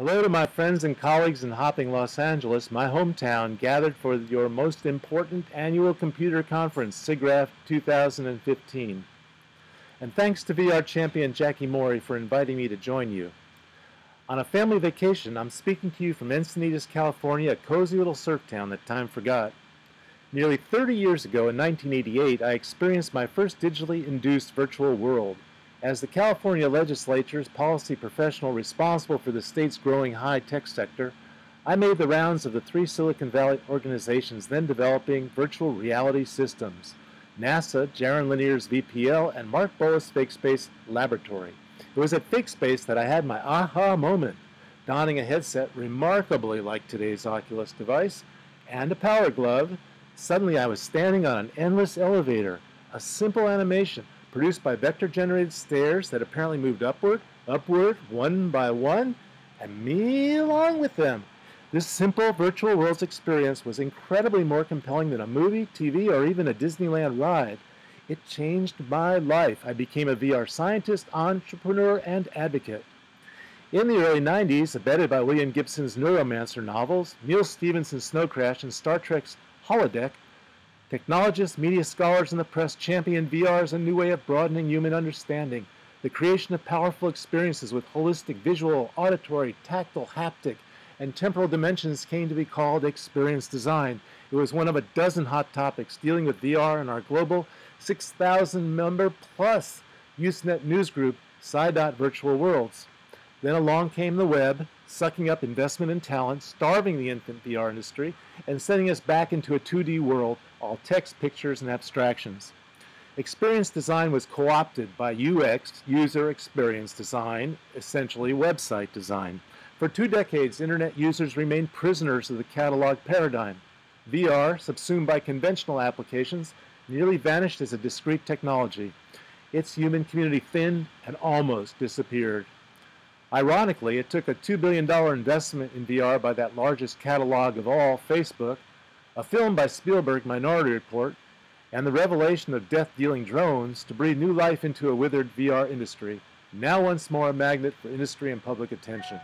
Hello to my friends and colleagues in hopping Los Angeles, my hometown, gathered for your most important annual computer conference, Siggraph 2015. And thanks to VR champion Jacki Morie for inviting me to join you. On a family vacation, I'm speaking to you from Encinitas, California, a cozy little surf town that time forgot. Nearly 30 years ago, in 1988, I experienced my first digitally induced virtual world. As the California legislature's policy professional responsible for the state's growing high-tech sector, I made the rounds of the three Silicon Valley organizations then developing virtual reality systems: NASA, Jaron Lanier's VPL, and Mark Bolas' FakeSpace Laboratory. It was at FakeSpace that I had my aha moment, donning a headset remarkably like today's Oculus device and a power glove. Suddenly I was standing on an endless elevator, a simple animation produced by vector-generated stairs that apparently moved upward, one by one, and me along with them. This simple virtual worlds experience was incredibly more compelling than a movie, TV, or even a Disneyland ride. It changed my life. I became a VR scientist, entrepreneur, and advocate. In the early 90s, abetted by William Gibson's Neuromancer novels, Neil Stephenson's Snow Crash, and Star Trek's Holodeck, technologists, media scholars, and the press championed VR as a new way of broadening human understanding. The creation of powerful experiences with holistic visual, auditory, tactile, haptic, and temporal dimensions came to be called experience design. It was one of a dozen hot topics dealing with VR in our global 6,000-member plus Usenet news group, Virtual Worlds. Then along came the web, sucking up investment and talent, starving the infant VR industry, and sending us back into a 2D world, all text, pictures, and abstractions. Experience design was co-opted by UX, user experience design, essentially website design. For 2 decades, internet users remained prisoners of the catalog paradigm. VR, subsumed by conventional applications, nearly vanished as a discrete technology. Its human community thinned and almost disappeared. Ironically, it took a $2 billion investment in VR by that largest catalog of all, Facebook, a film by Spielberg, Minority Report, and the revelation of death-dealing drones to breathe new life into a withered VR industry, now once more a magnet for industry and public attention.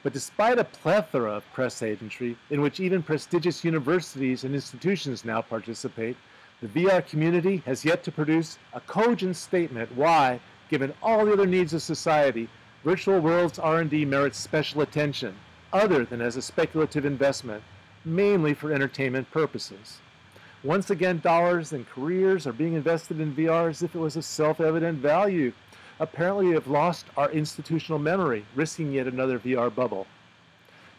But despite a plethora of press agency, in which even prestigious universities and institutions now participate, the VR community has yet to produce a cogent statement why, given all the other needs of society, virtual worlds R&D merits special attention, other than as a speculative investment, mainly for entertainment purposes. Once again, dollars and careers are being invested in VR as if it was a self-evident value. Apparently, we have lost our institutional memory, risking yet another VR bubble.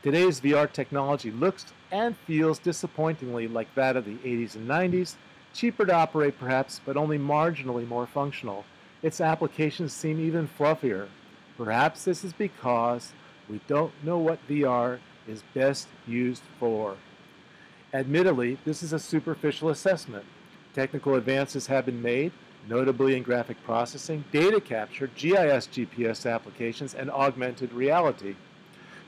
Today's VR technology looks and feels disappointingly like that of the 80s and 90s, cheaper to operate perhaps, but only marginally more functional. Its applications seem even fluffier. Perhaps this is because we don't know what VR is best used for. Admittedly, this is a superficial assessment. Technical advances have been made, notably in graphic processing, data capture, GIS GPS applications, and augmented reality.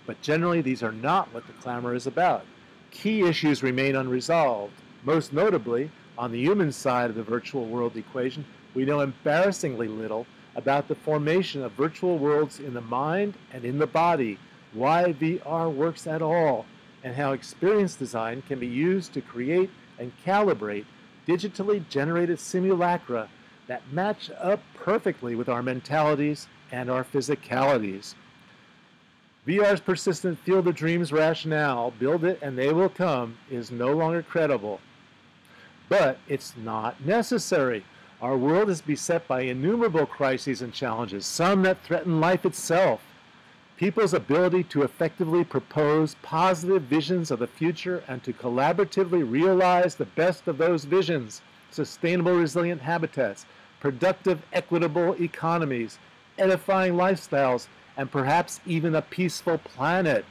But generally, these are not what the clamor is about. Key issues remain unresolved. Most notably, on the human side of the virtual world equation, we know embarrassingly little about the formation of virtual worlds in the mind and in the body, why VR works at all, and how experience design can be used to create and calibrate digitally generated simulacra that match up perfectly with our mentalities and our physicalities. VR's persistent field of dreams rationale, build it and they will come, is no longer credible. But it's not necessary. Our world is beset by innumerable crises and challenges, some that threaten life itself. People's ability to effectively propose positive visions of the future and to collaboratively realize the best of those visions, sustainable resilient habitats, productive equitable economies, edifying lifestyles, and perhaps even a peaceful planet,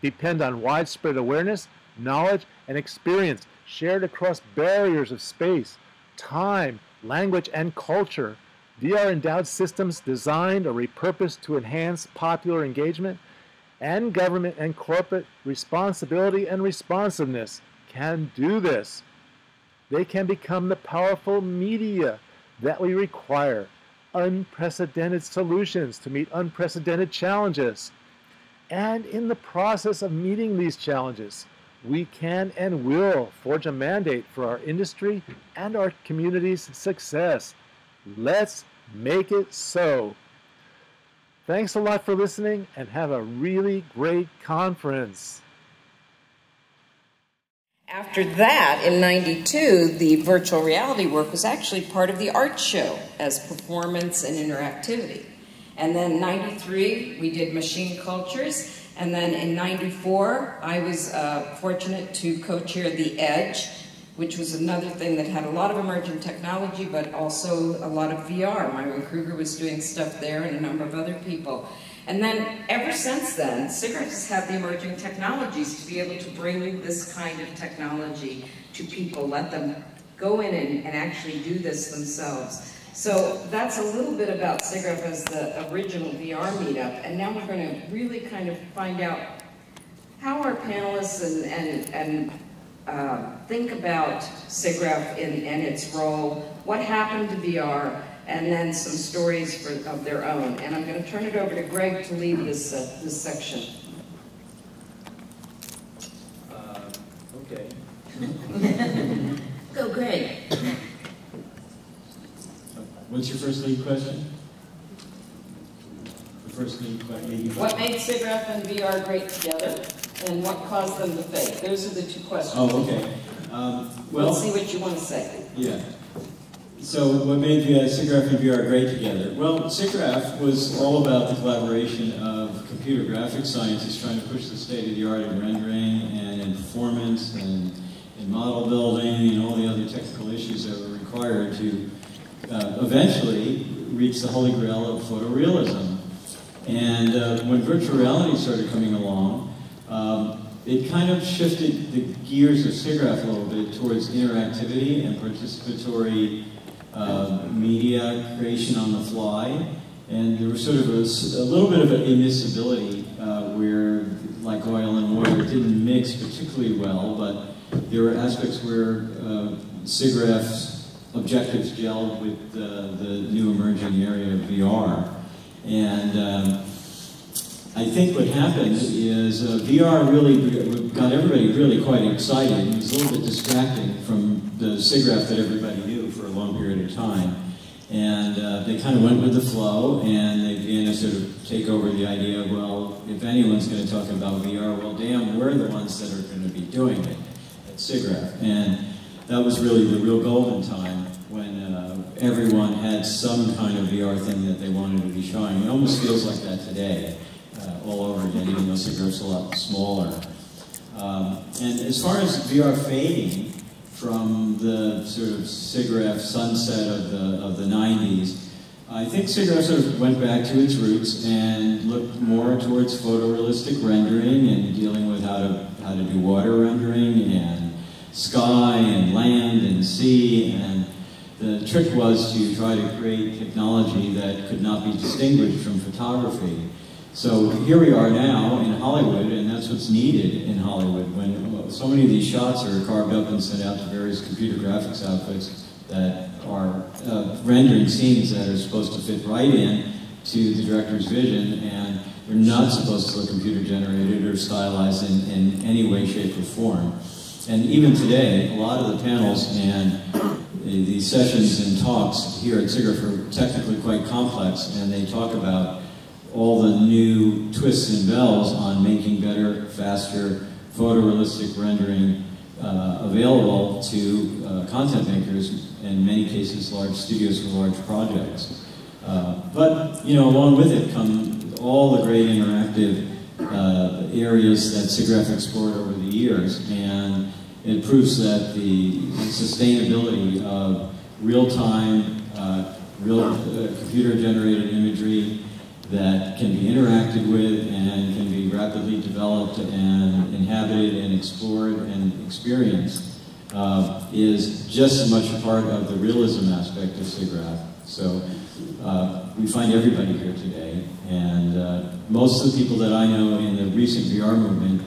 depend on widespread awareness, knowledge, and experience shared across barriers of space, time, language, and culture. VR-endowed systems designed or repurposed to enhance popular engagement and government and corporate responsibility and responsiveness can do this. They can become the powerful media that we require, unprecedented solutions to meet unprecedented challenges. And in the process of meeting these challenges, we can and will forge a mandate for our industry and our community's success. Let's make it so. Thanks a lot for listening, and have a really great conference. After that, in '92, the virtual reality work was actually part of the art show as performance and interactivity. And then '93, we did machine cultures. And then in '94, I was fortunate to co-chair The Edge, which was another thing that had a lot of emerging technology, but also a lot of VR. Myron Kruger was doing stuff there and a number of other people. And then, ever since then, Siggraph has had the emerging technologies to be able to bring this kind of technology to people, let them go in and actually do this themselves. So that's a little bit about Siggraph as the original VR meetup, and now we're going to really kind of find out how our panelists and think about Siggraph and its role, what happened to VR, and then some stories of their own. And I'm going to turn it over to Greg to lead this section. Okay. Go, Greg. What's your first lead question? The first lead question. What made Siggraph and VR great together, and what caused them to fade? Those are the two questions. Oh, okay. Well, let's see what you want to say. Yeah. So what made Siggraph and VR great together? Well, Siggraph was all about the collaboration of computer graphics scientists trying to push the state of the art in rendering and in performance and in model building and all the other technical issues that were required to eventually reach the holy grail of photorealism. And when virtual reality started coming along, it kind of shifted the gears of Siggraph a little bit towards interactivity and participatory media creation on the fly. And there was sort of a little bit of an immiscibility where, like oil and water, it didn't mix particularly well, but there were aspects where Siggraph's objectives gelled with the new emerging area of VR. And I think what happened is VR really got everybody really quite excited. It was a little bit distracting from the Siggraph that everybody knew for a long period of time. And they kind of went with the flow, and they began to sort of take over the idea of, well, if anyone's going to talk about VR, well, damn, we're the ones that are going to be doing it at Siggraph. And that was really the real golden time when everyone had some kind of VR thing that they wanted to be showing. It almost feels like that today, all over again, even though Siggraph's a lot smaller. And as far as VR fading from the sort of Siggraph sunset of the 90s, I think Siggraph sort of went back to its roots and looked more towards photorealistic rendering and dealing with how to do water rendering and sky and land and sea. And the trick was to try to create technology that could not be distinguished from photography. So here we are now in Hollywood, and that's what's needed in Hollywood. When so many of these shots are carved up and sent out to various computer graphics outfits that are rendering scenes that are supposed to fit right in to the director's vision, and they're not supposed to look computer generated or stylized in any way, shape, or form. And even today, a lot of the panels and the sessions and talks here at Siggraph are technically quite complex, and they talk about all the new twists and bells on making better, faster, photorealistic rendering available to content makers, in many cases large studios for large projects. But, you know, along with it come all the great interactive areas that Siggraph explored over the years, and it proves that the sustainability of real-time, computer-generated imagery that can be interacted with and can be rapidly developed and inhabited and explored and experienced is just as much a part of the realism aspect of Siggraph. So we find everybody here today, and most of the people that I know in the recent VR movement,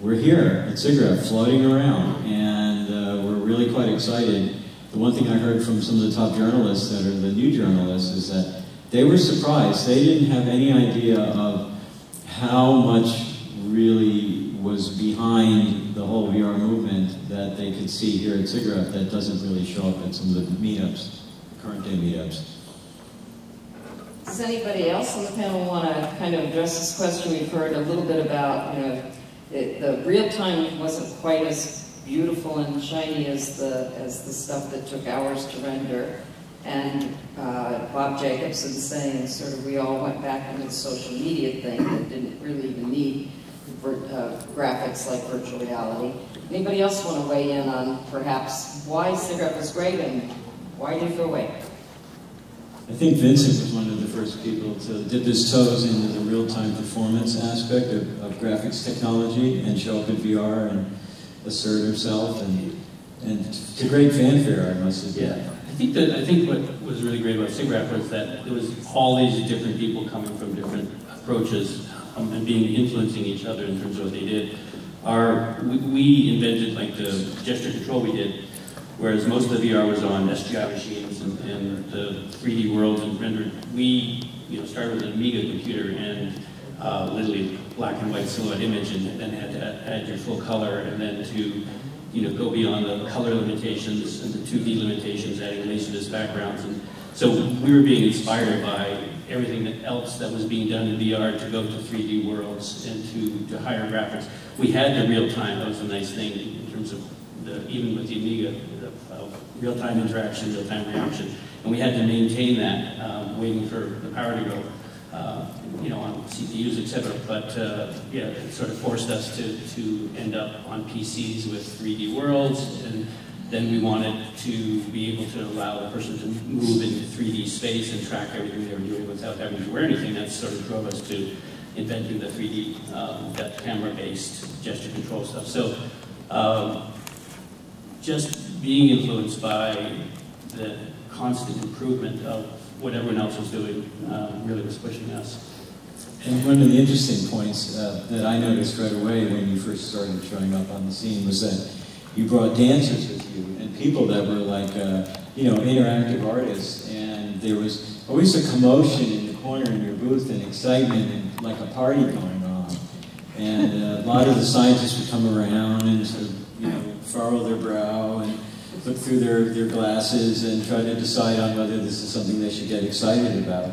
we're here at Siggraph floating around, and we're really quite excited. The one thing I heard from some of the top journalists that are the new journalists is that they were surprised. They didn't have any idea of how much really was behind the whole VR movement that they could see here at Siggraph that doesn't really show up at some of the meetups, current day meetups. Does anybody else on the panel want to kind of address this question? We've heard a little bit about, you know, the real time wasn't quite as beautiful and shiny as the stuff that took hours to render. And Bob Jacobson saying sort of we all went back into the social media thing that didn't really even need graphics like virtual reality. Anybody else want to weigh in on perhaps why Siggraph was great and why did you feel away? I think Vincent was one of the first people to dip his toes into the real-time performance aspect of graphics technology and show up in VR and assert himself, and to great fanfare, I must admit. Yeah. I think what was really great about Siggraph was that there was all these different people coming from different approaches and influencing each other in terms of what they did. We invented like the gesture control we did, whereas most of the VR was on SGI machines and the 3D worlds and rendered. We started with an Amiga computer and literally black and white silhouette image, and then had to add your full color, and then to go beyond the color limitations and the 2D limitations, adding laserdisc backgrounds. And so we were being inspired by everything else that was being done in VR to go to 3D worlds and to higher graphics. We had the real time. That was a nice thing in terms of even with the Amiga, real-time interaction, real-time reaction. And we had to maintain that, waiting for the power to go, on CPUs, etc. But yeah, it sort of forced us to end up on PCs with 3D worlds, and then we wanted to be able to allow the person to move into 3D space and track everything they were doing without having to wear anything. That sort of drove us to inventing the 3D, that camera-based gesture control stuff. So just being influenced by the constant improvement of what everyone else was doing really was pushing us. And one of the interesting points that I noticed right away when you first started showing up on the scene was that you brought dancers with you and people that were like, interactive artists, and there was always a commotion in the corner in your booth and excitement and like a party going on. And a lot of the scientists would come around and sort of, furrow their brow and look through their glasses and try to decide on whether this is something they should get excited about.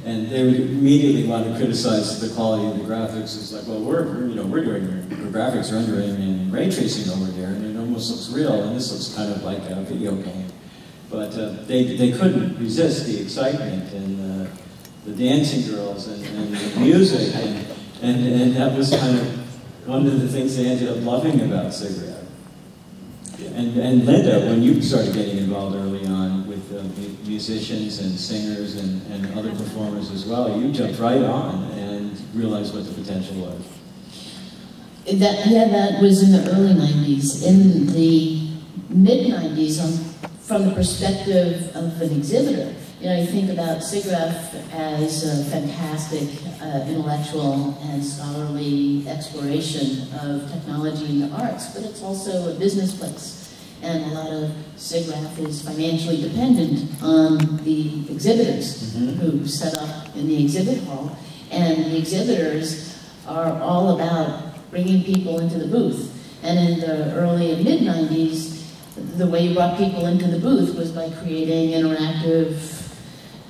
And they would immediately want to criticize the quality of the graphics. It's like, well, we're doing graphics rendering and ray tracing over there, and it almost looks real, and this looks kind of like a video game. But they couldn't resist the excitement and the dancing girls and the music, and that was kind of one of the things they ended up loving about Siggraph. And Linda, when you started getting involved early on with musicians and singers and other performers as well, you jumped right on and realized what the potential was. That was in the early 90s. In the mid-90s, from the perspective of an exhibitor, you think about Siggraph as a fantastic intellectual and scholarly exploration of technology and the arts, but it's also a business place. And a lot of Siggraph is financially dependent on the exhibitors who set up in the exhibit hall. And the exhibitors are all about bringing people into the booth. And in the early and mid-90s, the way you brought people into the booth was by creating interactive,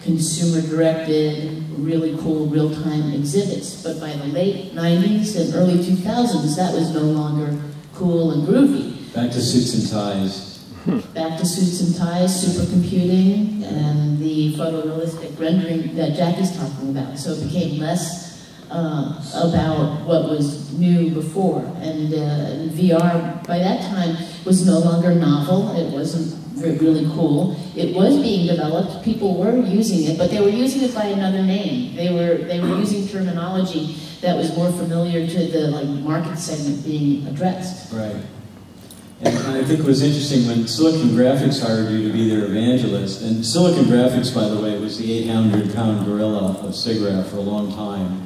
consumer-directed, really cool real-time exhibits. But by the late 90s and early 2000s, that was no longer cool and groovy. Back to suits and ties. Back to suits and ties, supercomputing, and the photorealistic rendering that Jacki's talking about. So it became less about what was new before. And VR, by that time, was no longer novel. It wasn't really cool. It was being developed. People were using it, but they were using it by another name. They were using terminology that was more familiar to the market segment being addressed. Right. And I think it was interesting when Silicon Graphics hired you to be their evangelist. And Silicon Graphics, by the way, was the 800-pound gorilla of Siggraph for a long time.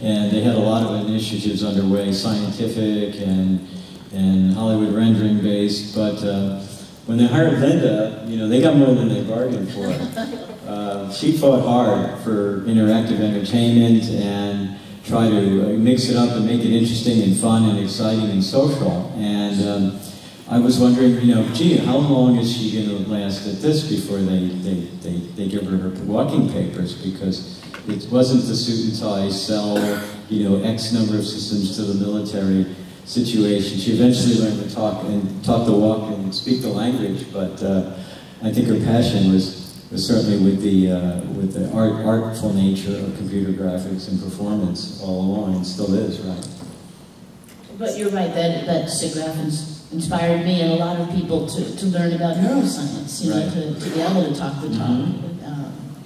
And they had a lot of initiatives underway, scientific and Hollywood rendering based. But when they hired Linda, they got more than they bargained for. She fought hard for interactive entertainment and try to mix it up and make it interesting and fun and exciting and social. And I was wondering, you know, gee, how long is she going to last at this before they give her walking papers? Because it wasn't the suit and tie, sell, you know, X number of systems to the military situation. She eventually learned to talk the walk and speak the language, but I think her passion was certainly with the artful nature of computer graphics and performance all along, and still is, right? But you're right, that Siggraph inspired me and a lot of people to learn about neuroscience, you know, to be able to talk the talk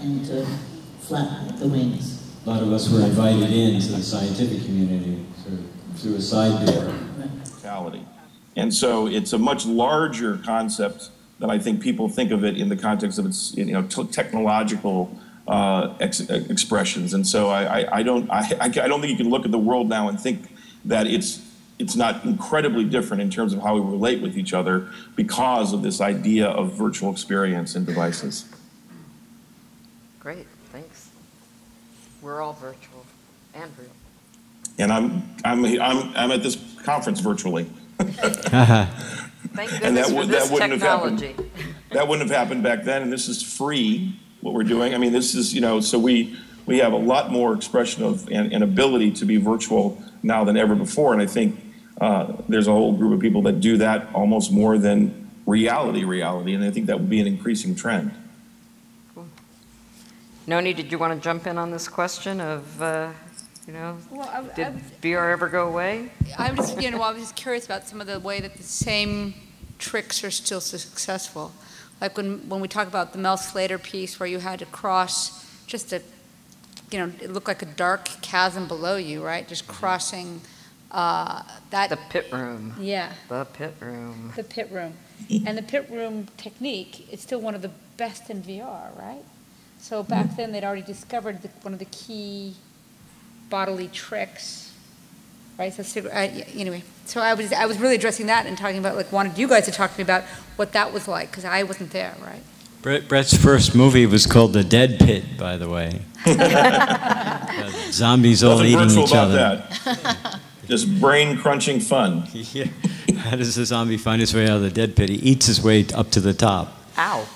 and to flap the wings. A lot of us were invited into the scientific community through a side door. And so it's a much larger concept than I think people think of it in the context of its, you know, technological expressions. And so I don't think you can look at the world now and think that it's not incredibly different in terms of how we relate with each other because of this idea of virtual experience and devices. Great, thanks. We're all virtual and real. And I'm at this conference virtually. Thank goodness for this technology. That wouldn't have happened back then, and this is free, what we're doing. I mean, this is, you know, so we have a lot more expression of and ability to be virtual now than ever before, and I think there's a whole group of people that do that almost more than reality, and I think that would be an increasing trend. Cool. Noni, did you want to jump in on this question of, you know, did VR ever go away? I'm just, you know, I was just curious about some of the way that the same tricks are still successful. Like when we talk about the Mel Slater piece where you had to cross just a, you know, it looked like a dark chasm below you, right? Just crossing that. The pit room. Yeah. The pit room. The pit room. And the pit room technique is still one of the best in VR, right? So back then they'd already discovered one of the key bodily tricks, right? So anyway, so I was really addressing that and talking about, like, wanted you guys to talk to me about what that was like, because I wasn't there, right? Brett's first movie was called The Dead Pit, by the way. Zombies all eating each other. That. Just brain-crunching fun. Yeah. How does the zombie find his way out of the dead pit? He eats his way up to the top. Ow.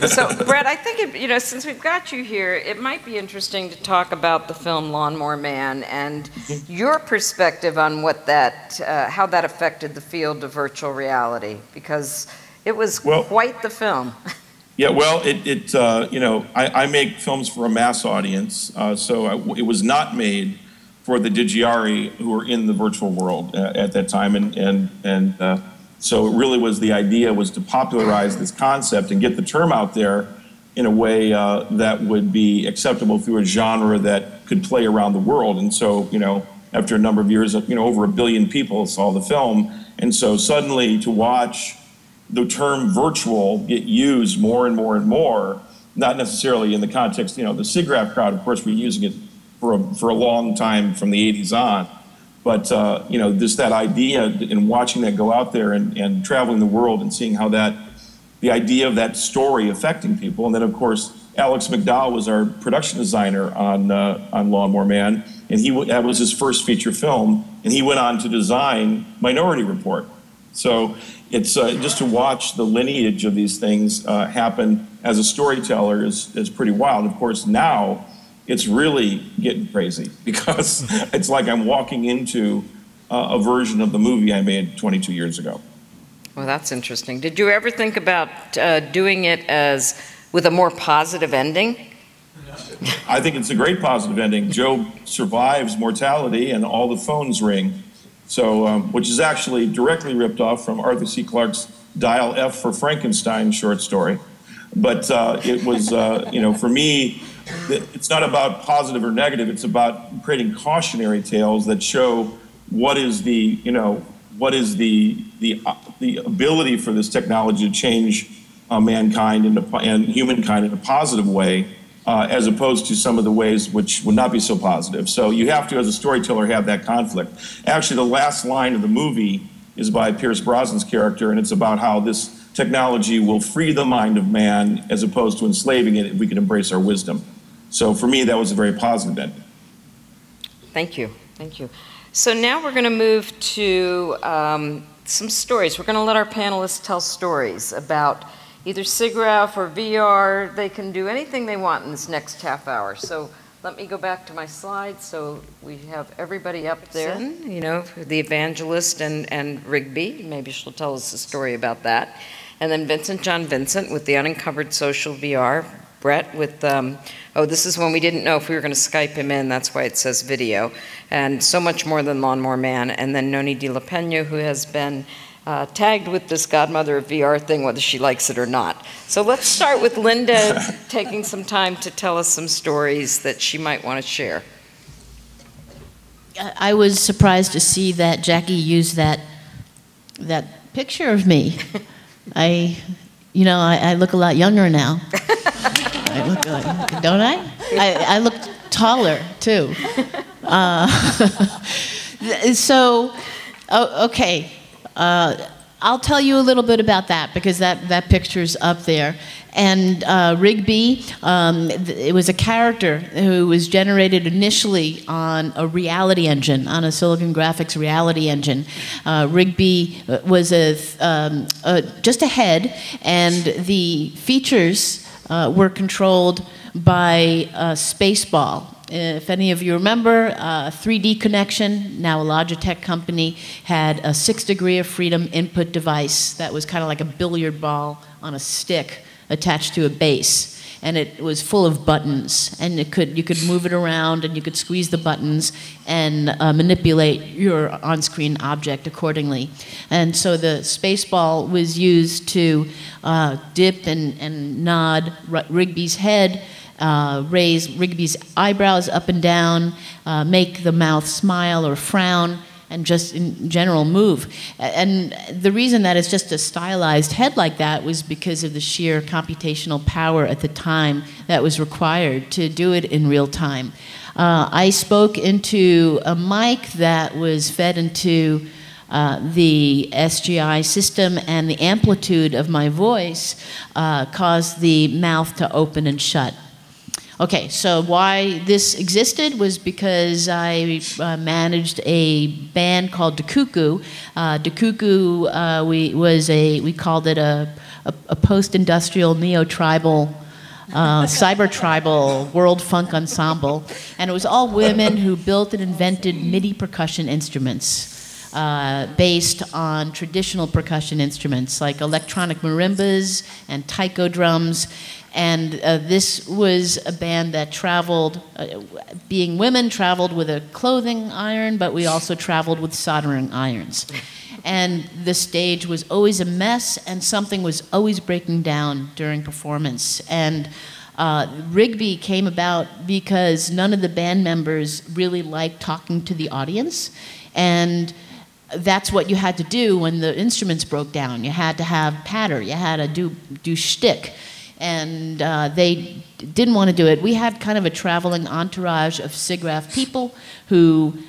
So, Brett, I think, you know, since we've got you here, it might be interesting to talk about the film Lawnmower Man and your perspective on what that, how that affected the field of virtual reality, because it was quite the film. Yeah, well, you know, I make films for a mass audience, so it was not made for the Digiari who were in the virtual world at that time, and so it really was, the idea was to popularize this concept and get the term out there in a way that would be acceptable through a genre that could play around the world. And so, you know, after a number of years, you know, over 1 billion people saw the film, and so suddenly to watch the term virtual get used more and more and more, not necessarily in the context, you know, the Siggraph crowd, of course, were using it for a long time from the 80s on. But, you know, just that idea and watching that go out there and traveling the world and seeing how the idea of that story affecting people. And then, of course, Alex McDowell was our production designer on Lawnmower Man, and that was his first feature film, and he went on to design Minority Report. So it's just to watch the lineage of these things happen as a storyteller is pretty wild. Of course, now it's really getting crazy because it's like I'm walking into a version of the movie I made 22 years ago. Well, that's interesting. Did you ever think about doing it with a more positive ending? I think it's a great positive ending. Joe survives mortality and all the phones ring. So, which is actually directly ripped off from Arthur C. Clarke's Dial F for Frankenstein short story. But it was, you know, for me, it's not about positive or negative. It's about creating cautionary tales that show what is the, you know, what is the ability for this technology to change mankind and humankind in a positive way, as opposed to some of the ways which would not be so positive. So you have to, as a storyteller, have that conflict. Actually, the last line of the movie is by Pierce Brosnan's character, and it's about how this technology will free the mind of man as opposed to enslaving it if we can embrace our wisdom. So for me, that was a very positive ending. Thank you. Thank you. So now we're going to move to some stories. We're going to let our panelists tell stories about either Siggraph or VR. They can do anything they want in this next half hour. So let me go back to my slides. So we have everybody up there, you know, the evangelist and Rigby. Maybe she'll tell us a story about that. And then John Vincent with the unencumbered social VR. Brett with, oh, this is when we didn't know if we were going to Skype him in. That's why it says video. And so much more than Lawnmower Man. And then Noni De La Pena, who has been tagged with this Godmother of VR thing, whether she likes it or not. So let's start with Linda taking some time to tell us some stories that she might want to share. I was surprised to see that Jackie used that picture of me. I look a lot younger now. I look like, don't I? I look taller too. Okay. I'll tell you a little bit about that because that picture's up there. And Rigby, it was a character who was generated initially on a reality engine, on a Silicon Graphics reality engine. Rigby was just a head, and the features were controlled by a Spaceball. If any of you remember, 3D Connection, now a Logitech company, had a 6 degree of freedom input device that was kind of like a billiard ball on a stick attached to a base. And it was full of buttons, and you could move it around, and you could squeeze the buttons and manipulate your on-screen object accordingly. And so the Spaceball was used to dip and nod Rigby's head, raise Rigby's eyebrows up and down, make the mouth smile or frown, and just in general move. And the reason that it's just a stylized head like that was because of the sheer computational power at the time that was required to do it in real time. I spoke into a mic that was fed into the SGI system, and the amplitude of my voice caused the mouth to open and shut. Okay, so why this existed was because I managed a band called De Cuckoo. De Cuckoo, we called it a post-industrial neo-tribal, cyber-tribal world funk ensemble, and it was all women who built and invented MIDI percussion instruments based on traditional percussion instruments like electronic marimbas and taiko drums. And this was a band that traveled, being women, traveled with a clothing iron, but we also traveled with soldering irons. And the stage was always a mess, and something was always breaking down during performance. And Rigby came about because none of the band members really liked talking to the audience. And that's what you had to do when the instruments broke down. You had to have patter, you had to do shtick. And they didn't want to do it. We had kind of a traveling entourage of Siggraph people who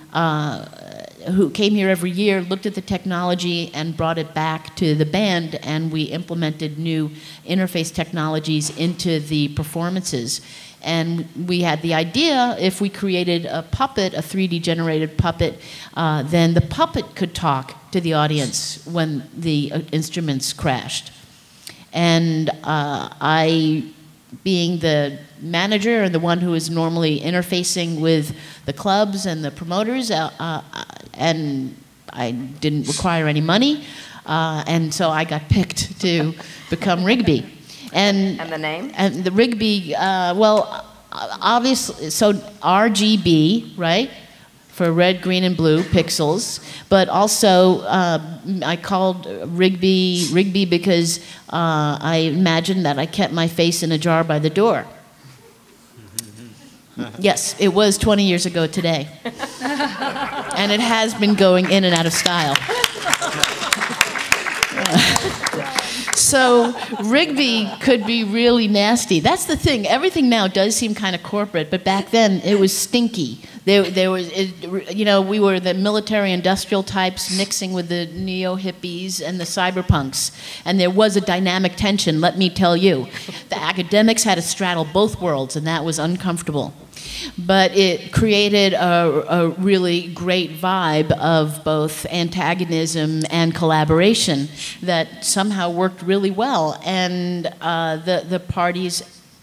came here every year, looked at the technology, and brought it back to the band, and we implemented new interface technologies into the performances. And we had the idea, if we created a puppet, a 3D generated puppet, then the puppet could talk to the audience when the instruments crashed. And I, being the manager and the one who is normally interfacing with the clubs and the promoters, and I didn't require any money, and so I got picked to become Rigby. And the name? And the Rigby, well, obviously, so RGB, right? For red, green, and blue pixels, but also I called Rigby because I imagined that I kept my face in a jar by the door. Yes, it was 20 years ago today. And it has been going in and out of style. So Rigby could be really nasty. That's the thing. Everything now does seem kind of corporate, but back then it was stinky. There was, you know, we were the military-industrial types mixing with the neo-hippies and the cyberpunks, and there was a dynamic tension, let me tell you. The academics had to straddle both worlds, and that was uncomfortable. but it created a really great vibe of both antagonism and collaboration that somehow worked really well. And the parties,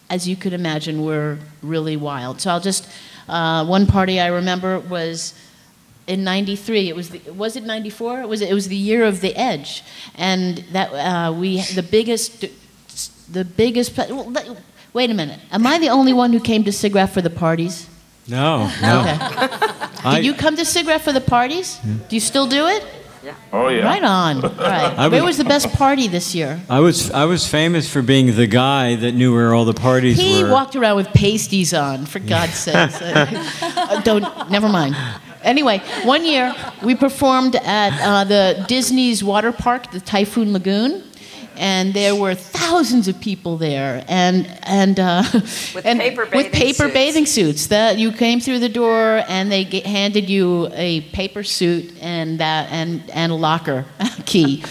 as you could imagine, were really wild. So I'll just, one party I remember was in '93. It was it '94? It was the year of the Edge, and that the biggest. Well, wait a minute. Am I the only one who came to Siggraph for the parties? No. Okay. Did you come to Siggraph for the parties? Do you still do it? Yeah. Oh yeah. Right on. All right. Where was the best party this year? I was famous for being the guy that knew where all the parties were. He walked around with pasties on, for God's sakes. Never mind. Anyway, one year we performed at the Disney's water park, the Typhoon Lagoon. And there were thousands of people there, and with paper bathing suits. That you came through the door, and they handed you a paper suit and a locker key.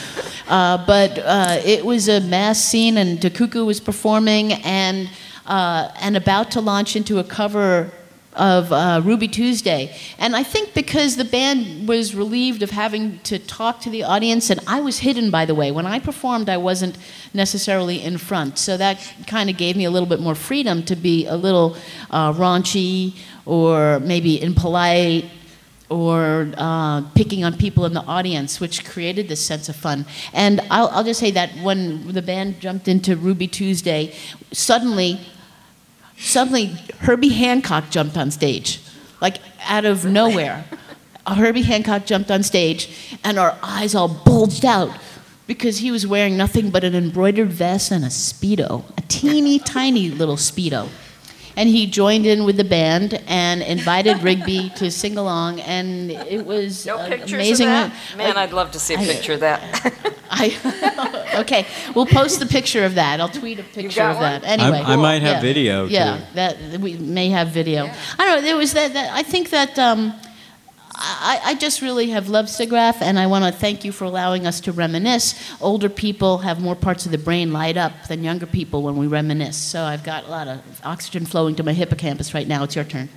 But it was a mass scene, and Dakuku was performing, and about to launch into a cover of Ruby Tuesday. And I think because the band was relieved of having to talk to the audience, and I was hidden, by the way. When I performed, I wasn't necessarily in front. So that kind of gave me a little bit more freedom to be a little raunchy or maybe impolite or picking on people in the audience, which created this sense of fun. And I'll just say that when the band jumped into Ruby Tuesday, suddenly Herbie Hancock jumped on stage, like out of nowhere. Herbie Hancock jumped on stage, and our eyes all bulged out because he was wearing nothing but an embroidered vest and a Speedo, a teeny tiny little Speedo. And he joined in with the band and invited Rigby to sing along, and it was amazing. Of that? Man, I'd love to see a picture of that. Okay, we'll post the picture of that. I'll tweet a picture of that. Anyway, I might have video too. Yeah, that we may have video. Yeah. I don't know. There was that I think that I just really have loved Siggraph, and I want to thank you for allowing us to reminisce. Older people have more parts of the brain light up than younger people when we reminisce. So I've got a lot of oxygen flowing to my hippocampus right now. It's your turn.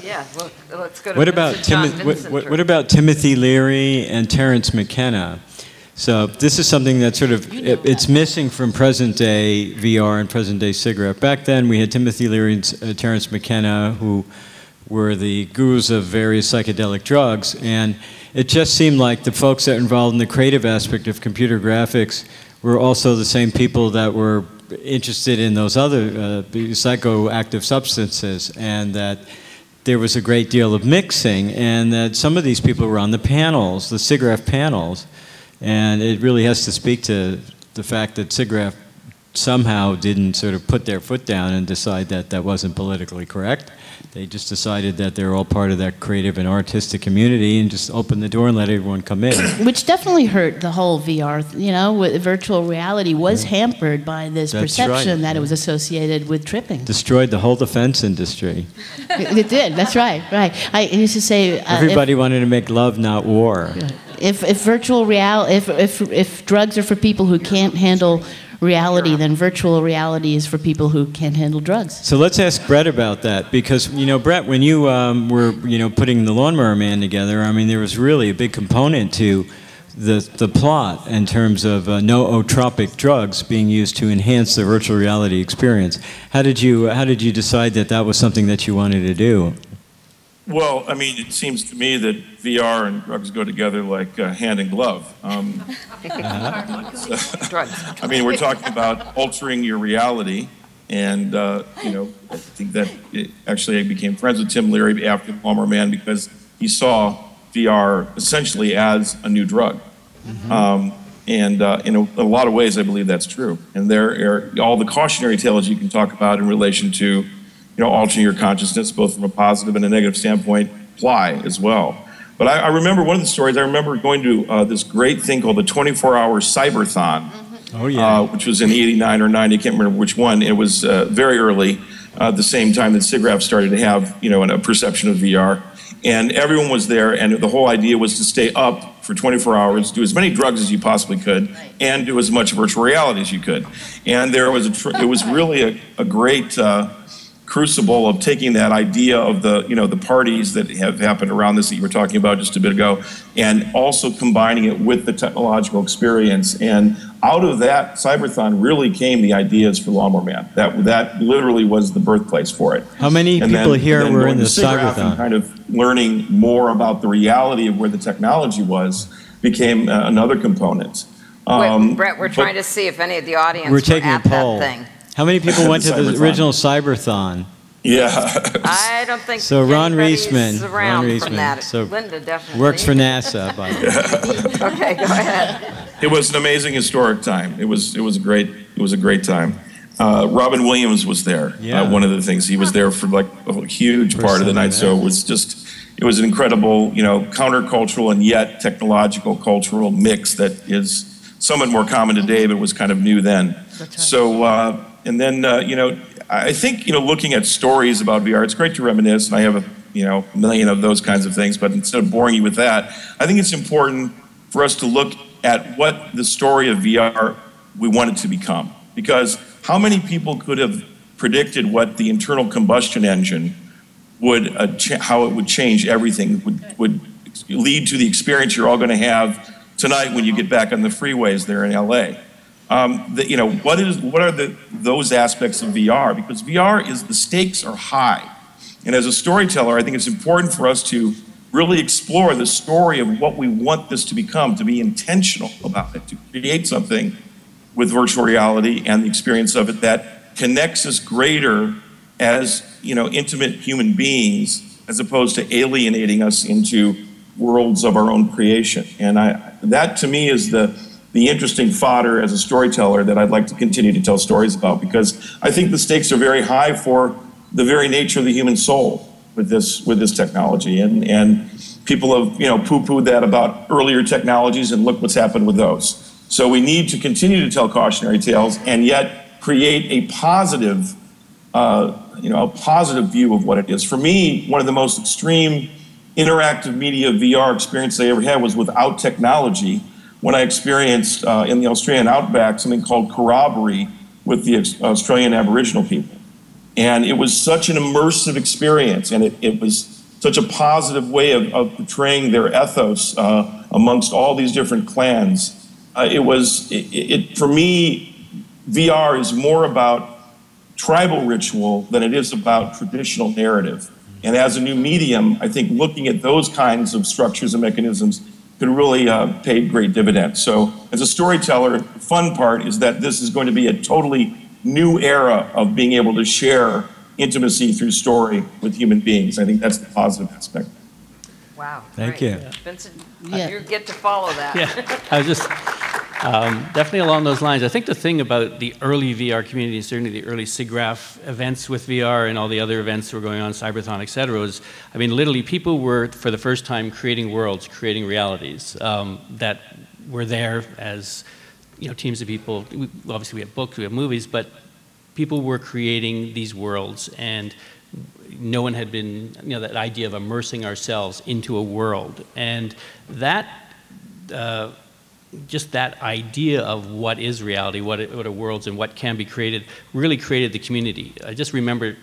Yeah, well, let's go to what about Timothy Leary and Terence McKenna? So this is something that sort of, it's missing from present-day VR and present-day Siggraph. Back then, we had Timothy Leary and Terence McKenna, who were the gurus of various psychedelic drugs, and it just seemed like the folks that were involved in the creative aspect of computer graphics were also the same people that were interested in those other psychoactive substances, and that there was a great deal of mixing, and that some of these people were on the panels, the Siggraph panels. And it really has to speak to the fact that Siggraph somehow didn't sort of put their foot down and decide that that wasn't politically correct. They just decided that they're all part of that creative and artistic community and just opened the door and let everyone come in. Which definitely hurt the whole VR, you know, virtual reality was hampered by this perception that it was associated with tripping. Destroyed the whole defense industry. It did, that's right. I used to say... Everybody wanted to make love, not war. If virtual reality, if drugs are for people who can't handle reality, then virtual reality is for people who can't handle drugs. So let's ask Brett about that, because, you know, Brett, when you were, you know, putting the Lawnmower Man together, I mean, there was really a big component to the plot in terms of nootropic drugs being used to enhance the virtual reality experience. How did you decide that that was something that you wanted to do? Well, I mean, it seems to me that VR and drugs go together like hand and glove. I mean, we're talking about altering your reality, and you know, I think that actually I became friends with Tim Leary after Lawnmower Man because he saw VR essentially as a new drug. And in a lot of ways, I believe that's true. And there are all the cautionary tales you can talk about in relation to, you know, altering your consciousness, both from a positive and a negative standpoint, apply as well. But I remember one of the stories, I remember going to this great thing called the 24-hour Cyberthon, which was in 89 or 90, I can't remember which one. It was very early, the same time that Siggraph started to have, you know, a perception of VR. And everyone was there, and the whole idea was to stay up for 24 hours, do as many drugs as you possibly could, and do as much virtual reality as you could. And there was it was really a great crucible of taking that idea of the, the parties that have happened around this that you were talking about just a bit ago, and also combining it with the technological experience. And out of that, Cyberthon really came the ideas for Lawnmower Man. That literally was the birthplace for it. How many people here were in the Siggraph Cyberthon? And kind of learning more about the reality of where the technology was became another component. Brett, we're trying to see if any of the audience We're taking at a poll. that thing. How many people went to the original Cyberthon? Yeah. I don't think so. Ron anybody's Reisman, around from that. So Linda definitely works for NASA, by the way. Okay, go ahead. It was an amazing historic time. It was a great time. Robin Williams was there. Yeah. One of the things, he was there for like a huge part of the night. So it was an incredible, countercultural and yet technological cultural mix that is somewhat more common today, but was kind of new then. So, and then, I think, looking at stories about VR, it's great to reminisce, and I have a million of those kinds of things, but instead of boring you with that, I think it's important for us to look at what the story of VR we want it to become. Because how many people could have predicted what the internal combustion engine would, how it would change everything, would lead to the experience you're all going to have tonight when you get back on the freeways there in LA. What are those aspects of VR? Because VR is, the stakes are high. And as a storyteller, I think it's important for us to really explore the story of what we want this to become, to be intentional about it, to create something with virtual reality and the experience of it that connects us greater as, intimate human beings, as opposed to alienating us into worlds of our own creation. And that to me is the interesting fodder as a storyteller that I'd like to continue to tell stories about, because I think the stakes are very high for the very nature of the human soul with this technology. And people have poo-pooed that about earlier technologies, and look what's happened with those. So we need to continue to tell cautionary tales and yet create a positive view of what it is. For me, one of the most extreme interactive media VR experience I ever had was without technology, when I experienced in the Australian outback something called corroboree with the Australian Aboriginal people. And it was such an immersive experience, and it was such a positive way of portraying their ethos amongst all these different clans. For me, VR is more about tribal ritual than it is about traditional narrative. And as a new medium, I think looking at those kinds of structures and mechanisms could really pay great dividends. So as a storyteller, the fun part is that this is going to be a totally new era of being able to share intimacy through story with human beings. I think that's the positive aspect. Wow. Thank you. Vincent, you get to follow that. Yeah, I was just definitely along those lines. I think the thing about the early VR community, certainly the early Siggraph events with VR and all the other events that were going on, Cyberthon, et cetera, was, literally people were, for the first time, creating worlds, creating realities that were there as, teams of people. Obviously, we have books, we have movies, but people were creating these worlds, and no one had been, that idea of immersing ourselves into a world. And that, just that idea of what is reality, what are worlds, and what can be created, really created the community. I just remember